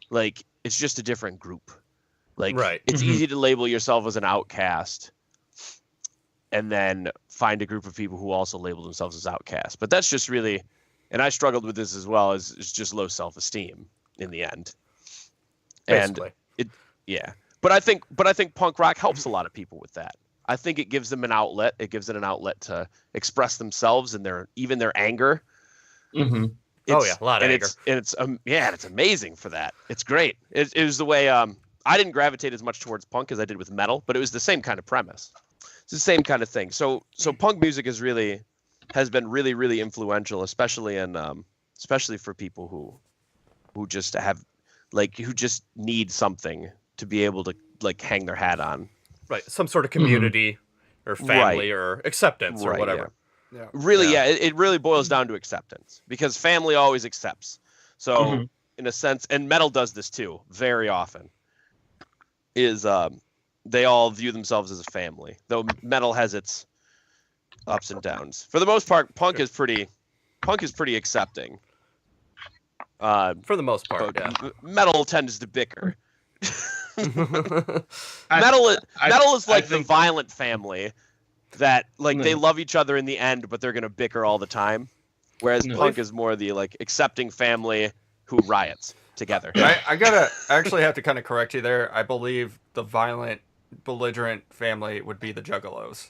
Like, it's just a different group. Like, Right. It's easy to label yourself as an outcast, and then find a group of people who also label themselves as outcasts. But that's just really, and I struggled with this as well, is just low self-esteem in the end. Basically. And But I think punk rock helps a lot of people with that. I think it gives them an outlet. It gives it an outlet to express themselves and even their anger. Mm-hmm. Oh yeah, a lot of anger. It's amazing for that. It's great. It was the way I didn't gravitate as much towards punk as I did with metal, but it was the same kind of premise. It's the same kind of thing. So punk music has been really, really influential, especially for people who just have, like, who just need something to be able to, like, hang their hat on. Right, some sort of community or family or acceptance or whatever. Yeah. Really, it really boils down to acceptance, because family always accepts. So in a sense, and metal does this too very often, is they all view themselves as a family, though metal has its ups and downs. For the most part, punk is pretty accepting. For the most part, Metal tends to bicker. I Metal is like the think- violent family that, like, they love each other in the end, but they're gonna bicker all the time. Whereas punk is more the, like, accepting family who riots together. I actually have to kind of correct you there. I believe the violent, belligerent family would be the Juggalos.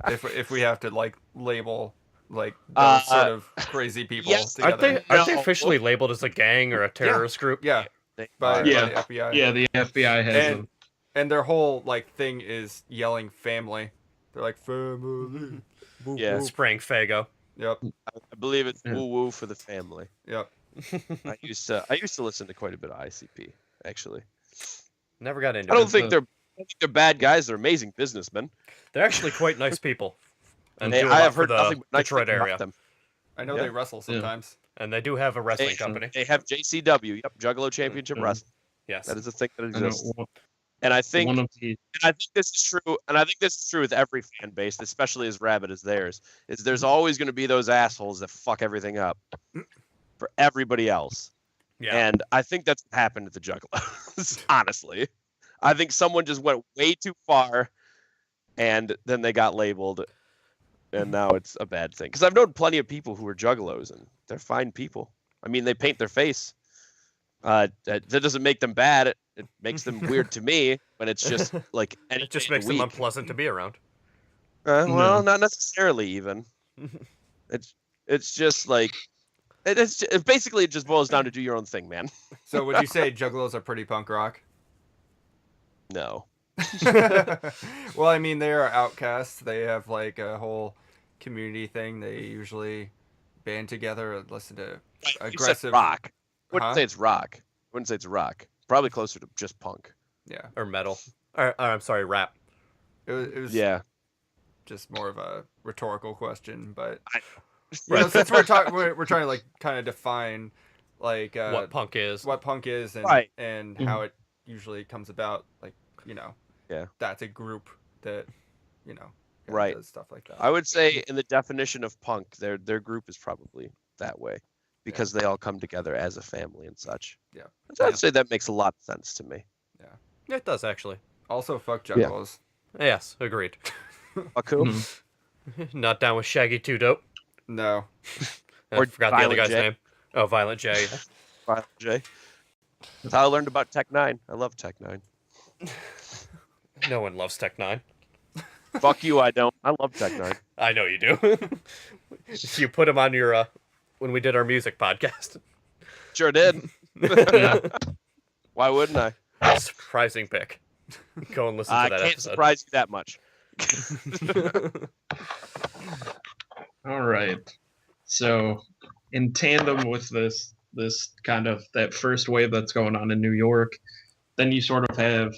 if we have to, like, label, like, those sort of crazy people together. Aren't they officially labeled as a gang or a terrorist group? Yeah. By the FBI. Yeah, the FBI has them. And their whole, like, thing is yelling family. They're like, family. Woo, Yeah. woo. Spraying Fago. Yep. I believe it's woo woo for the family. Yep. I used to listen to quite a bit of ICP, actually. Never got into I it. don't think they're bad guys. They're amazing businessmen. They're actually quite nice people. And I do a lot have for heard the nothing but nice Detroit things about area. them. I know they wrestle sometimes. And they do have a wrestling company. They have JCW. Yep, Juggalo Championship Wrestling. Yes. That is a thing that I know exists. And I think one of the this is true. And I think this is true with every fan base, especially as rabid as theirs. Is there's always going to be those assholes that fuck everything up for everybody else. Yeah. And I think that's what happened at the Juggalos. Honestly, I think someone just went way too far, and then they got labeled, and now it's a bad thing. Because I've known plenty of people who are Juggalos, and they're fine people. I mean, they paint their face. That doesn't make them bad. It makes them weird to me when it's just like any It just day of makes the them week. unpleasant to be around. Well, not necessarily even. It's just like it basically just boils down to do your own thing, man. So would you say Juggalos are pretty punk rock? No. Well, I mean, they are outcasts. They have, like, a whole community thing. They usually band together and listen to You said aggressive rock. I wouldn't Huh? say it's rock. I wouldn't say it's rock. Probably closer to just punk. Yeah, Or metal. Or I'm sorry, rap. it was Yeah. just more of a rhetorical question, but Right. since we're trying to, like, kind of define, like, What punk is. what punk is and Right. and Mhm. how it usually comes about, like, Yeah. that's a group that kinda Right. does stuff like that. I would say in the definition of punk, their group is probably that way because they all come together as a family and such. Yeah. I'd say that makes a lot of sense to me. It does, actually. Also, fuck Juggalos. Yes, agreed. Fuck who? Mhm. Not down with Shaggy 2 Dope. No. I Or forgot the other Violent guy's J. name. Oh, Violent J. Violent J. That's how I learned about Tech 9. I love Tech 9. No one loves Tech 9. Fuck you, I don't. I love Tech 9. I know you do. You put him on your, when we did our music podcast. Sure did. Why wouldn't I? Surprising pick. Go and listen to I that can't episode. surprise you that much. All right. So, in tandem with this kind of that first wave that's going on in New York, then you sort of have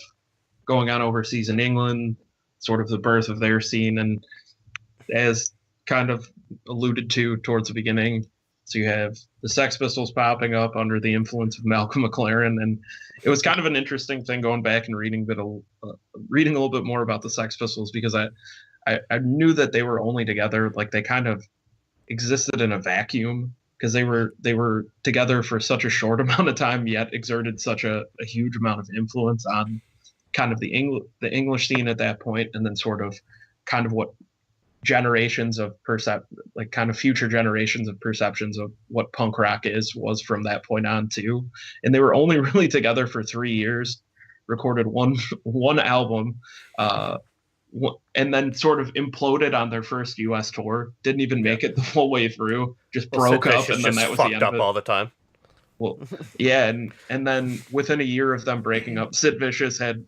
going on overseas in England, sort of the birth of their scene, and as kind of alluded to towards the beginning, so you have the Sex Pistols popping up under the influence of Malcolm McLaren, and it was kind of an interesting thing going back and reading a little bit more about the Sex Pistols, because I knew that they were only together, like they kind of existed in a vacuum, because they were together for such a short amount of time, yet exerted such a huge amount of influence on kind of the English scene at that point, and then sort of kind of what generations of kind of future generations of perceptions of what punk rock was from that point on too. And they were only really together for 3 years, recorded one album, and then sort of imploded on their first US tour. Didn't even make it the full way through, just broke up, and then that was the end of it. All the time. Well, yeah, and then within a year of them breaking up, Sid Vicious had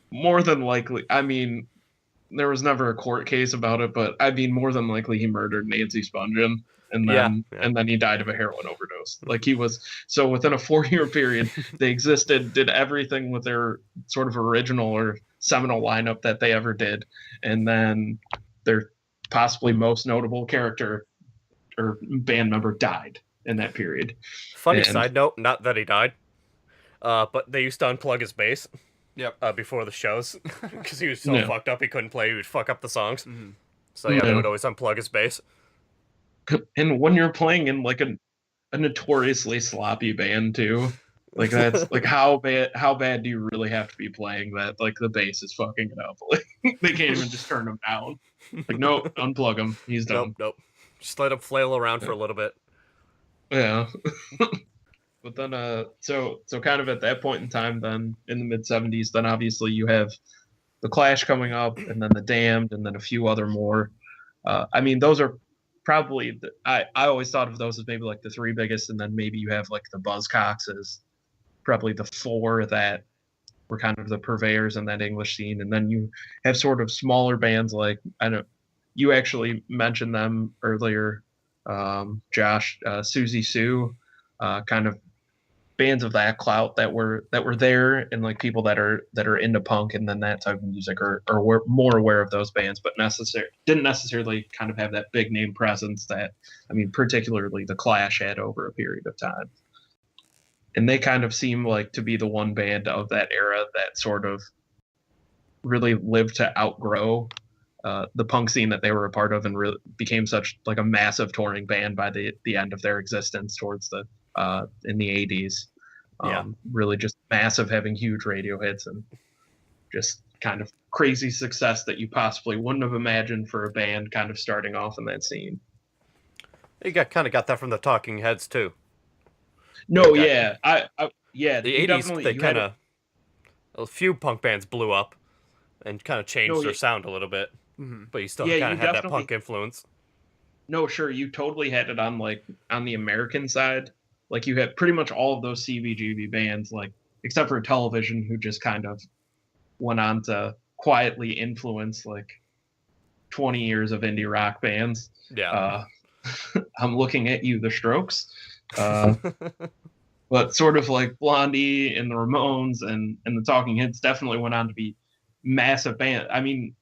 more than likely, I mean, there was never a court case about it, but I mean, more than likely he murdered Nancy Spungen, and then he died of a heroin overdose. Like so within a 4-year period, they existed, did everything with their sort of original or seminal lineup that they ever did, and then their possibly most notable character or band member died in that period. Funny side note, not that he died, but they used to unplug his bass. Yep. Before the shows, because he was so fucked up he couldn't play. He would fuck up the songs. Mm-hmm. So they would always unplug his bass. And when you're playing in like a notoriously sloppy band too, like that's like how bad do you really have to be playing that? Like the bass is fucking it up. Like they can't even just turn him down. Like nope, unplug him. He's done. Nope. Just let him flail around for a little bit. Yeah. But then, so kind of at that point in time, then in the mid '70s, then obviously you have the Clash coming up, and then the Damned, and then a few other more. I mean, those are probably I always thought of those as maybe like the 3 biggest, and then maybe you have like the Buzzcocks as probably the 4 that were kind of the purveyors in that English scene, and then you have sort of smaller bands like you actually mentioned them earlier, Josh, Susie Sue, kind of bands of that clout that were there, and like people that are into punk and then that type of music are more aware of those bands, but didn't necessarily kind of have that big name presence that, I mean, particularly the Clash had over a period of time. And they kind of seem like to be the one band of that era that sort of really lived to outgrow the punk scene that they were a part of, and really became such like a massive touring band by the end of their existence towards the in the 80s. Really just massive, having huge radio hits and just kind of crazy success that you possibly wouldn't have imagined for a band kind of starting off in that scene. You kind of got that from the Talking Heads too. No, yeah, the 80s they kind of a few punk bands blew up and kind of changed their sound a little bit, but you still kind of had that punk influence. No, sure, you totally had it on the American side. Like you had pretty much all of those CBGB bands, like except for Television, who just kind of went on to quietly influence like 20 years of indie rock bands. Yeah. I'm looking at you, The Strokes. But sort of like Blondie and the Ramones and the Talking Heads definitely went on to be massive bands. I mean,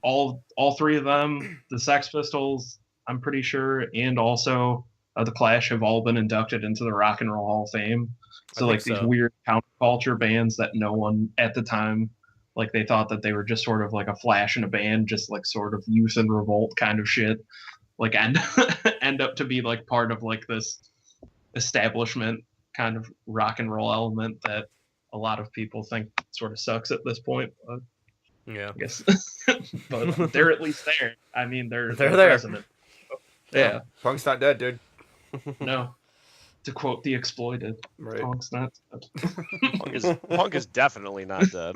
all 3 of them, the Sex Pistols, I'm pretty sure, and also the Clash have all been inducted into the Rock and Roll Hall of Fame. So like these weird counterculture bands that no one at the time, like they thought that they were just sort of like a flash in a band, just like sort of youth and revolt kind of shit, like end up to be like part of like this establishment kind of rock and roll element that a lot of people think sort of sucks at this point. But yeah, I guess, but they're at least there. I mean, they're there. Present. Yeah, punk's not dead, dude. No, to quote The Exploited, right. Punk's not dead. Punk is definitely not dead.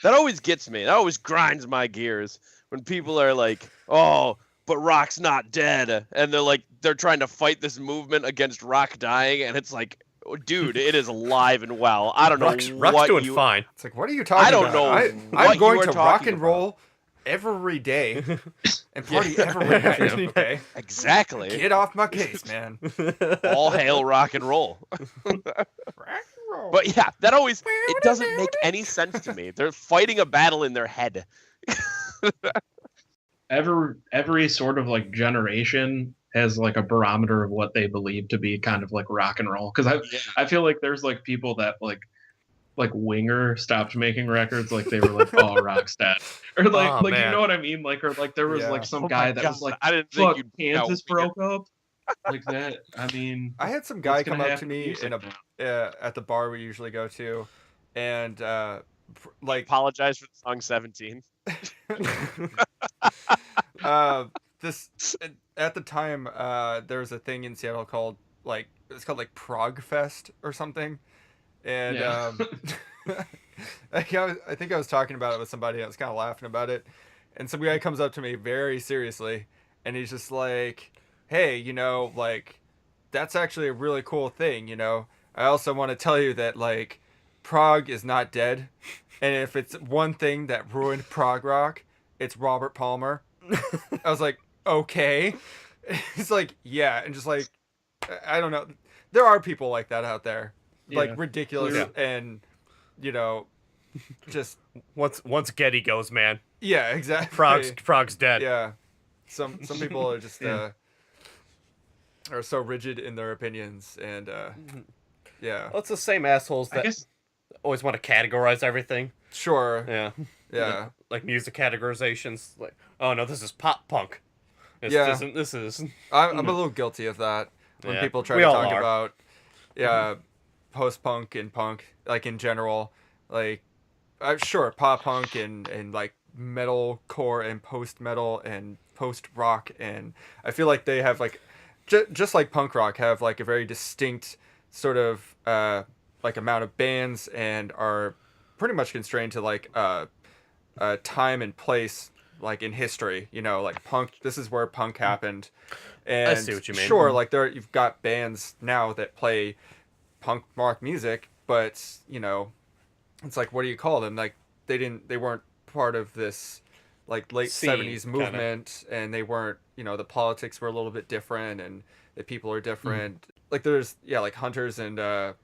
That always gets me. That always grinds my gears when people are like, "Oh, but rock's not dead," and they're trying to fight this movement against rock dying, and it's like, Dude, it is alive and well. I don't know Rock's what doing you. fine. It's like, what are you talking I don't about? know I'm what going you are to rock talking and roll every day and party every night. Okay? Exactly. Get off my case, man. All hail rock and roll. But yeah, that always it doesn't make any sense to me. They're fighting a battle in their head. Every sort of like generation has like a barometer of what they believe to be kind of like rock and roll. Because I feel like there's like people that like Winger stopped making records, like they were like, oh, rock's dead, or like you man. know what I mean, like, or like there was like some Oh guy my that God, was like, I didn't think fuck, you'd Kansas Winger. broke up, like that. I mean, I had some guy what's gonna come up to happen me music in a now? at the bar we usually go to, and like Apologize for the song 17. this at the time there was a thing in Seattle called it's called like Prague Fest or something, and Yeah. I think I was talking about it with somebody. I was kind of laughing about it, and some guy comes up to me very seriously, and he's just like, "Hey, like that's actually a really cool thing. I also want to tell you that like Prague is not dead, and if it's one thing that ruined prog rock, it's Robert Palmer." I was like, okay. He's like, yeah, and just like, I don't know. There are people like that out there, like Yeah. ridiculous, Yeah. and just Once Getty goes, man, yeah, exactly. Frog's dead. Yeah, some people are just Yeah. are so rigid in their opinions, and yeah, Well, it's the same assholes I that guess always want to categorize everything. sure, Yeah. yeah. Like music categorizations. Like, oh no, this is pop punk. Yeah. This is. I'm a little guilty of that when Yeah, people try we to all talk are. about post-punk and punk, like in general, like sure, pop punk and like metal core and post-metal and post-rock, and I feel like they have like just like punk rock have like a very distinct sort of like amount of bands and are pretty much constrained to like time and place, like in history, like punk, this is where punk happened. And see what you mean. sure, like you've got bands now that play punk rock music, but it's like, what do you call them? Like they weren't part of this like late Scene, 70s kinda. movement, and they weren't, the politics were a little bit different, and the people are different. Like there's like Hunters and what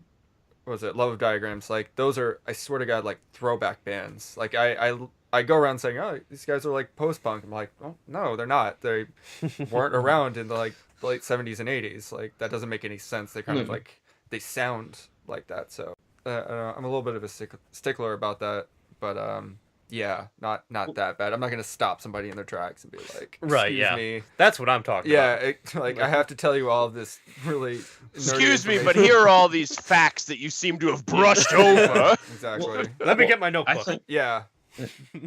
was it, Love of Diagrams, like those are, I swear to God, like throwback bands. Like I go around saying, oh, these guys are like post-punk. I'm like, oh no, they're not. They weren't around in the like late 70s and 80s. Like that doesn't make any sense. They kind of like, they sound like that. So I don't know, I'm a little bit of a stickler about that, but yeah, not that bad. I'm not gonna stop somebody in their tracks and be like, Right, excuse yeah. me. That's what I'm talking Yeah, about. like I have to tell you all of this really nerdy Excuse me, but information. here are all these facts that you seem to have brushed over. Exactly. Let me get my I notebook. think Yeah.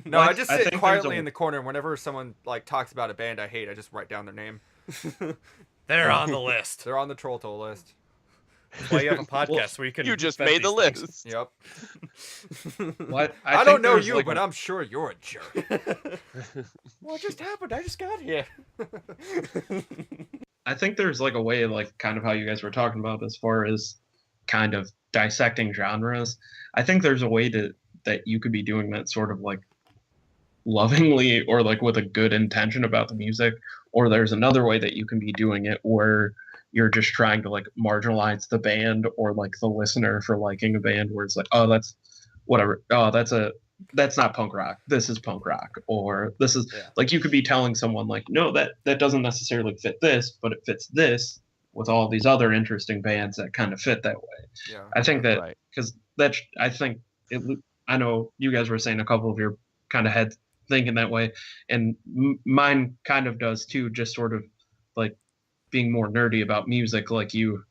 No, Well, I just I sit think there's quietly a- in the corner, and whenever someone like talks about a band I hate, I just write down their name. They're on the list. They're on the troll toll list. That's why you have a podcast where you can. You just vet made the these things. list. Yep. what I think don't know there's, you, like, but I'm sure you're a jerk. What just happened? I just got here. I think there's like a way, like kind of how you guys were talking about as far as kind of dissecting genres. I think there's a way that you could be doing that sort of like lovingly or like with a good intention about the music, or there's another way that you can be doing it where you're just trying to like marginalize the band or like the listener for liking a band, where it's like, oh, that's whatever. Oh, that's not punk rock. This is punk rock. Or this is like, you could be telling someone like, no, that doesn't necessarily fit this, but it fits this with all these other interesting bands that kind of fit that way. Yeah. I think that Right. because I know you guys were saying a couple of your kind of heads thinking that way, and mine kind of does too, just sort of like being more nerdy about music. Like you're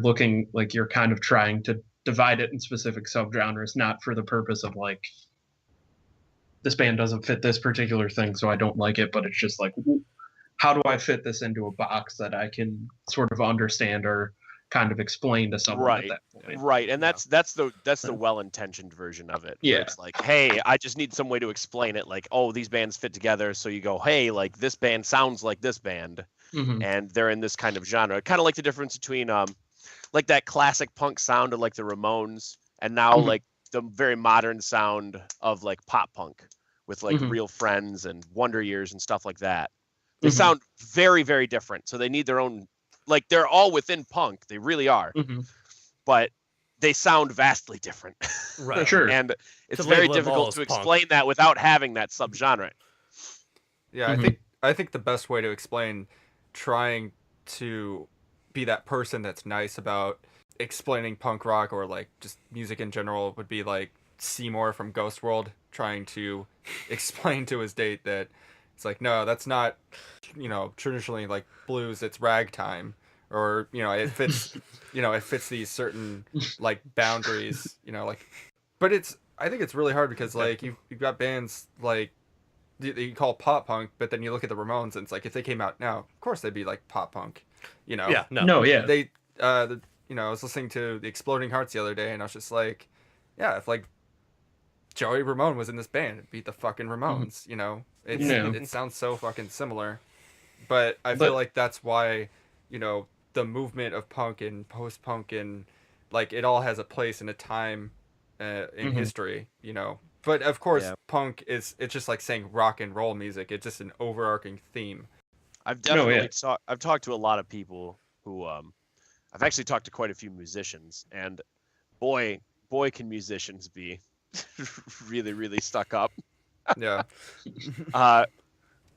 looking, like you're kind of trying to divide it in specific subgenres, not for the purpose of like, this band doesn't fit this particular thing, so I don't like it, but it's just like, how do I fit this into a box that I can sort of understand or kind of explain to someone Right. at that point? Right, and that's the well-intentioned version of it. where Yeah. It's like, hey, I just need some way to explain it. Like, oh, these bands fit together, so you go, hey, like this band sounds like this band, Mhm. and they're in this kind of genre. Kind of like the difference between like that classic punk sound of like the Ramones, and now like the very modern sound of like pop punk with like Real Friends and Wonder Years and stuff like that. They sound very, very different. So they need their own, like they're all within punk. They really are. But they sound vastly different. Right. Sure. And it's To very label them all difficult as to punk. explain that without having that subgenre. Yeah, I think the best way to explain trying to be that person that's nice about explaining punk rock or like just music in general would be like Seymour from Ghost World trying to explain to his date that it's like, no, that's not, you know, traditionally like blues, it's ragtime, or, you know, it fits, you know, it fits these certain like boundaries, you know, like, but I think it's really hard because like you've got bands like you call pop punk, but then you look at the Ramones and it's like if they came out now, of course they'd be like pop punk, you know. Yeah, They you know, I was listening to the Exploding Hearts the other day and I was just like, yeah, if like Joey Ramone was in this band, it'd be the fucking Ramones, you know. It sounds so fucking similar. But I feel like that's why, you know, the movement of punk and post-punk and like it all has a place and a time in history, you know. But of course, punk it's just like saying rock and roll music. It's just an overarching theme. I've definitely I've talked to a lot of people who I've actually talked to quite a few musicians, and boy can musicians be really, really stuck up. Yeah.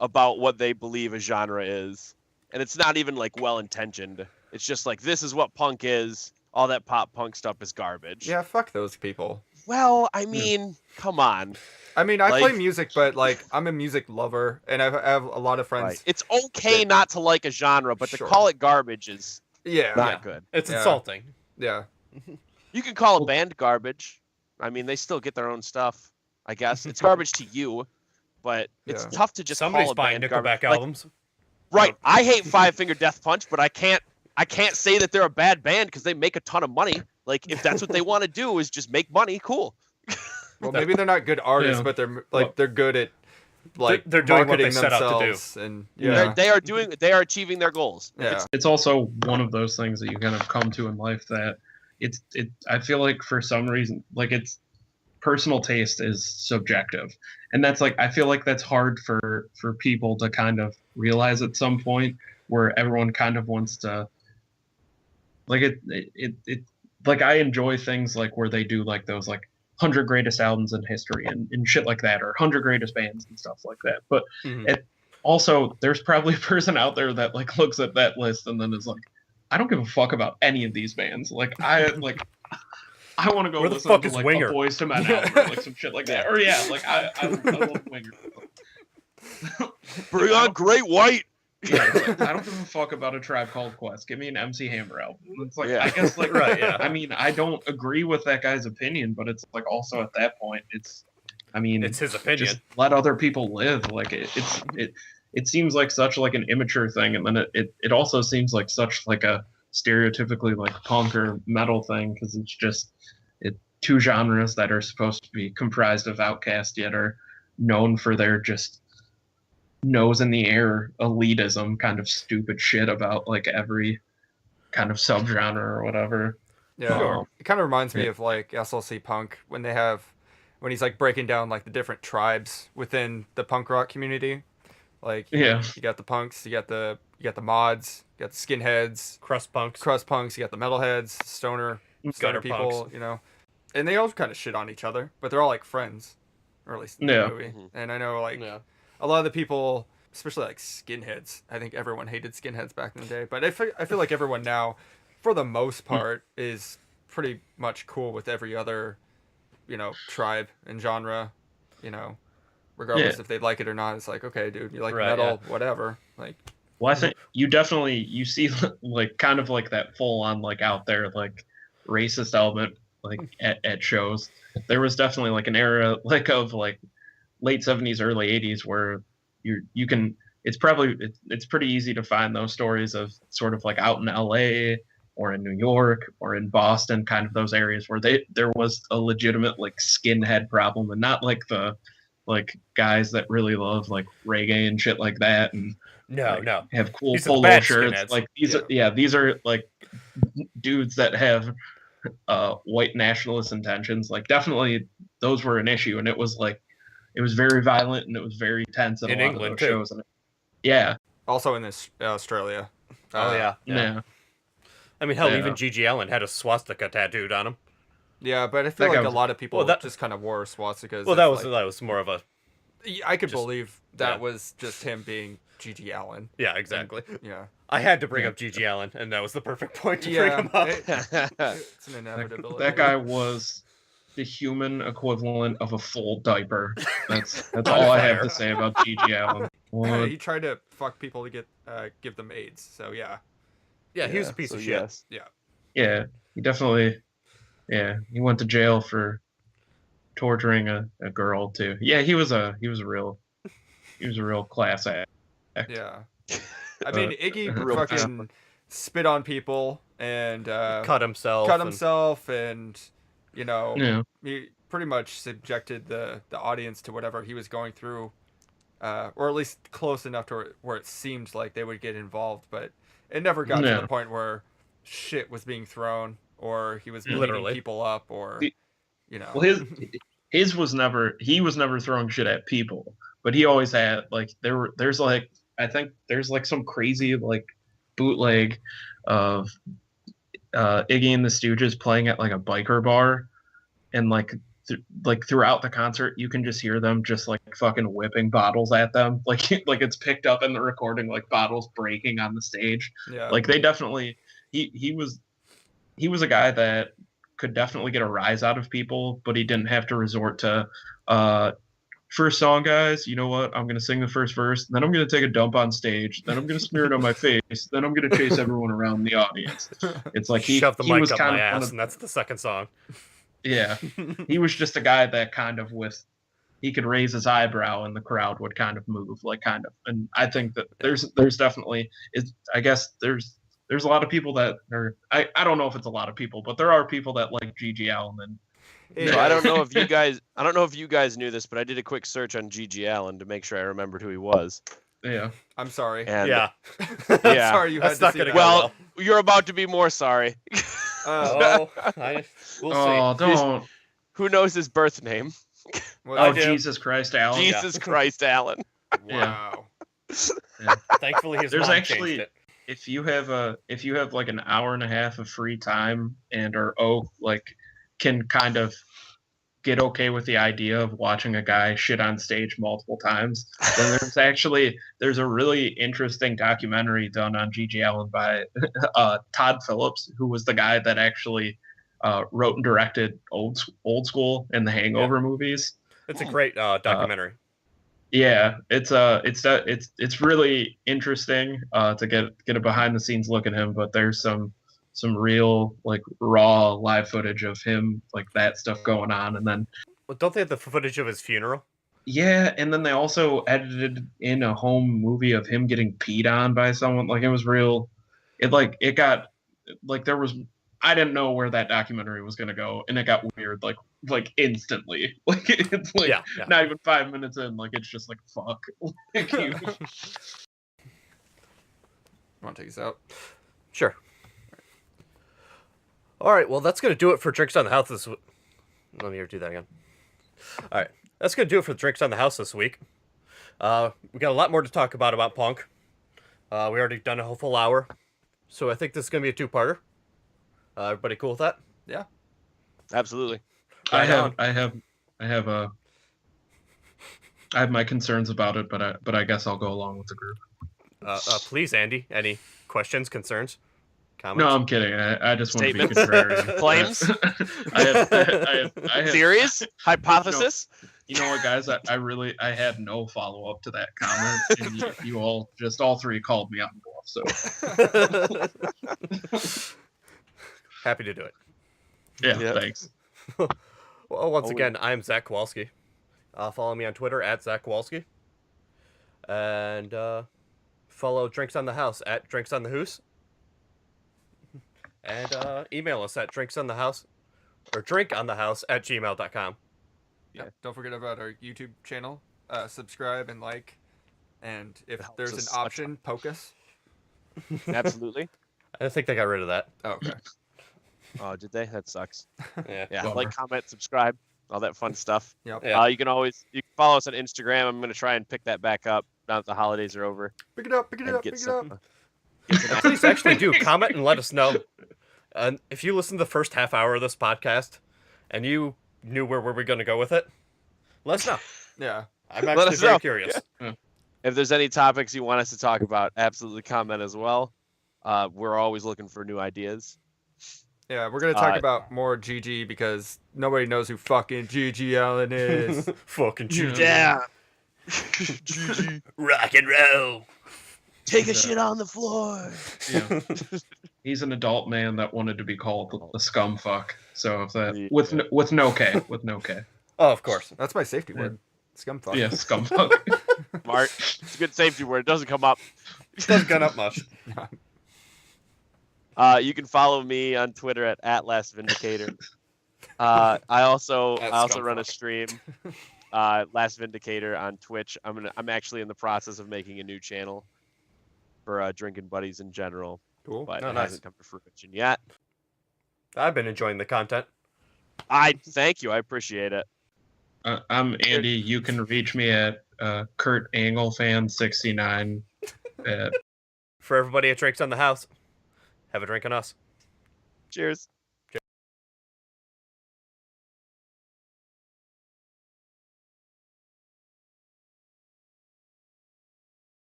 About what they believe a genre is. And it's not even like well intentioned. It's just like, this is what punk is. All that pop punk stuff is garbage. Yeah, fuck those people. Well, I mean, come on. I mean, I play music, but like I'm a music lover, and I have a lot of friends. Right. It's okay not to like a genre, but to call it garbage is not good. It's insulting. Yeah. You can call a band garbage. I mean, they still get their own stuff, I guess. It's garbage to you, but it's tough to just Somebody's call a buying band Nickelback garbage. albums. Right. I hate Five Finger Death Punch, but I can't say that they're a bad band because they make a ton of money. Like, if that's what they want to do is just make money, cool. Well, maybe they're not good artists, but they're like they're good at like they're doing what they marketing set out to themselves, do. and they are achieving their goals. Yeah. It's also one of those things that you kind of come to in life that I feel like for some reason, like it's personal taste is subjective, and that's like I feel like that's hard for people to kind of realize at some point, where everyone kind of wants to like it like I enjoy things like where they do like those like 100 greatest albums in history and shit like that, or 100 greatest bands and stuff like that, but also there's probably a person out there that like looks at that list and then is like, I don't give a fuck about any of these bands. Like I want to go listen to like a Boys to Men album or like some shit like that. Or like I love Winger. Bring on Great White. Yeah, it's like, I don't give a fuck about a Tribe Called Quest. Give me an MC Hammer album. It's like I guess like I mean, I don't agree with that guy's opinion, but it's like also at that point, it's his opinion. Just let other people live. Like it seems like such like an immature thing, and then it also seems like such like a stereotypically like punk or metal thing, because it's just two genres that are supposed to be comprised of outcasts yet are known for their just nose in the air elitism kind of stupid shit about like every kind of subgenre or whatever. Yeah, it kind of reminds me of like SLC Punk when he's like breaking down like the different tribes within the punk rock community. Like you got the punks, you got the mods, you got the skinheads, crust punks, you got the metalheads, stoner people, punks. you know, and they all kind of shit on each other, but they're all like friends, or at least in the movie. And I know like a lot of the people, especially like skinheads, I think everyone hated skinheads back in the day, but I feel like everyone now, for the most part, is pretty much cool with every other, you know, tribe and genre, you know, regardless if they like it or not. It's like, okay, dude, you like metal, whatever. Like, well, I think you see like kind of like that full on like out there like racist element like at shows. There was definitely like an era like of like late 70s, early 80s where you can it's pretty easy to find those stories of sort of like out in LA or in New York or in Boston, kind of those areas where there was a legitimate like skinhead problem, and not like the like guys that really love like reggae and shit like that, and No, like, no. have cool These are the polo bad shirts. skinheads. Like these are like dudes that have white nationalist intentions. Like definitely those were an issue, and it was very violent and it was very tense at In a lot England, of those too. shows. And yeah, Also in this Australia. Oh, yeah. yeah. I mean, hell, Yeah. even G.G. Allin had a swastika tattooed on him. Yeah, but I feel That guy like a was- lot of people Well, that- just kind of wore swastikas. Well, as, that was more of a... I could just- believe that yeah. was just him being G.G. Allin. Yeah, exactly. Yeah. I had to bring Yeah. up G.G. Allin, and that was the perfect point to bring Yeah. him up. It's an inevitability. That guy was the human equivalent of a full diaper. That's On all I have fire. to say about G.G. Allen. Yeah, he tried to fuck people to get give them AIDS. So yeah. Yeah, he was a piece so of shit. yes. Yeah, he definitely. Yeah, he went to jail for torturing a girl too. Yeah, he was a real class act. Yeah. I mean, Iggy real fucking spit on people and Cut himself. cut and- himself, and you know, Yeah, he pretty much subjected the audience to whatever he was going through, or at least close enough to where it seemed like they would get involved, but it never got to No. the point where shit was being thrown or he was beating Literally. people up or He- you know. well, his was never. He was never throwing shit at people, but he always had like there's like I think there's like some crazy like bootleg of Iggy and the Stooges playing at like a biker bar, and like throughout the concert you can just hear them just like fucking whipping bottles at them, like it's picked up in the recording, like bottles breaking on the stage. Yeah. Like they definitely he was a guy that could definitely get a rise out of people, but he didn't have to resort to first song, guys, you know what, I'm gonna sing the first verse, then I'm gonna take a dump on stage, then I'm gonna smear it on my face, then I'm gonna chase everyone around the audience. It's like he Shove the he mic was up kind my of one ass, of- and that's the second song. yeah, he was just a guy that kind of he could raise his eyebrow and the crowd would kind of move, like kind of. And I think that there's definitely I guess there's a lot of people that are I don't know if it's a lot of people, but there are people that like G.G. Allen. And So I don't know if you guys knew this, but I did a quick search on G.G. Allen to make sure I remembered who he was. yeah, I'm sorry. And Yeah. I'm yeah, sorry you that's had not to see gonna that. go well, you're about to be more sorry. Oh, we'll oh, see. don't. Who knows his birth name? Well, Oh, do. Jesus Christ, Allen. Jesus Christ, Allen. wow. Thankfully, his There's mom actually- changed it. If you have like an hour and a half of free time and are can kind of get okay with the idea of watching a guy shit on stage multiple times, then there's a really interesting documentary done on G.G. Allen by Todd Phillips, who was the guy that actually wrote and directed Old School and the Hangover movies. It's a great documentary. Yeah, it's really interesting to get a behind the scenes look at him, but there's some real like raw live footage of him, like that stuff going on, and then Well, don't they have the footage of his funeral? yeah, and then they also edited in a home movie of him getting peed on by someone. Like it was real. It got like there was. I didn't know where that documentary was gonna go, and it got weird like instantly. Like it's like Yeah. not even 5 minutes in, like it's just like fuck. Like, you- Want to take us out? Sure. All right, well, that's going to do it for Drinks on the House this week. Let me do that again. All right, that's going to do it for Drinks on the House this week. We got a lot more to talk about punk. We already done a whole full hour, so I think this is going to be a two-parter. Everybody cool with that? Yeah. Absolutely. I Right have my concerns about it, but I guess I'll go along with the group. Please, Andy, any questions, concerns, comments? No, I'm kidding. I just want to be Statements? contrarian. Claims? I have Theories? Hypothesis? You know what, guys? I had no follow up to that comment, and you all three called me out in bluff. So Happy to do it. yeah, Yeah. thanks. Well, once Oh. again, I'm Zach Kowalski. Follow me on Twitter at Zach Kowalski. And follow Drinks on the House at Drinks on the Hoose. And email us at drinksonthehouse or drinkonthehouse@gmail.com. Yeah. Don't forget about our YouTube channel. Subscribe and like. And if helps there's an us a ton. option, poke us. Absolutely. I think they got rid of that. Oh, okay. Oh, did they? That sucks. Yeah. Yeah, Bummer. like, comment, subscribe, all that fun stuff. Yep. Yeah. You can follow us on Instagram. I'm gonna try and pick that back up now that the holidays are over. Pick it up. Pick it And up. get Pick it up. some. Get some Please actually do comment and let us know. And if you listen to the first half hour of this podcast and you knew where we're going to go with it, let us know. Yeah. I'm Let actually us very know. curious. If there's any topics you want us to talk about, absolutely comment as well. We're always looking for new ideas. Yeah, we're gonna talk Uh, about more GG because nobody knows who fucking GG Allin is. Fucking GG. Yeah. Rock and roll. Take a shit on the floor. Yeah. He's an adult man that wanted to be called the scum fuck. So if that Yeah. with no K, with no K. Oh, of course. That's my safety word. Scumfuck. Yeah, scum fuck. Smart. It's a good safety word. It doesn't come up. Doesn't gun up much. You can follow me on Twitter at @LastVindicator. I also run a Scumfuck. stream, Last Vindicator on Twitch. I'm actually in the process of making a new channel for drinking buddies in general, Cool. but Oh, it nice. hasn't come to fruition yet. I've been enjoying the content. I thank you. I appreciate it. I'm Andy. You can reach me at Kurt Angle Fan 69. For everybody at Drake's on the House, have a drink on us. Cheers.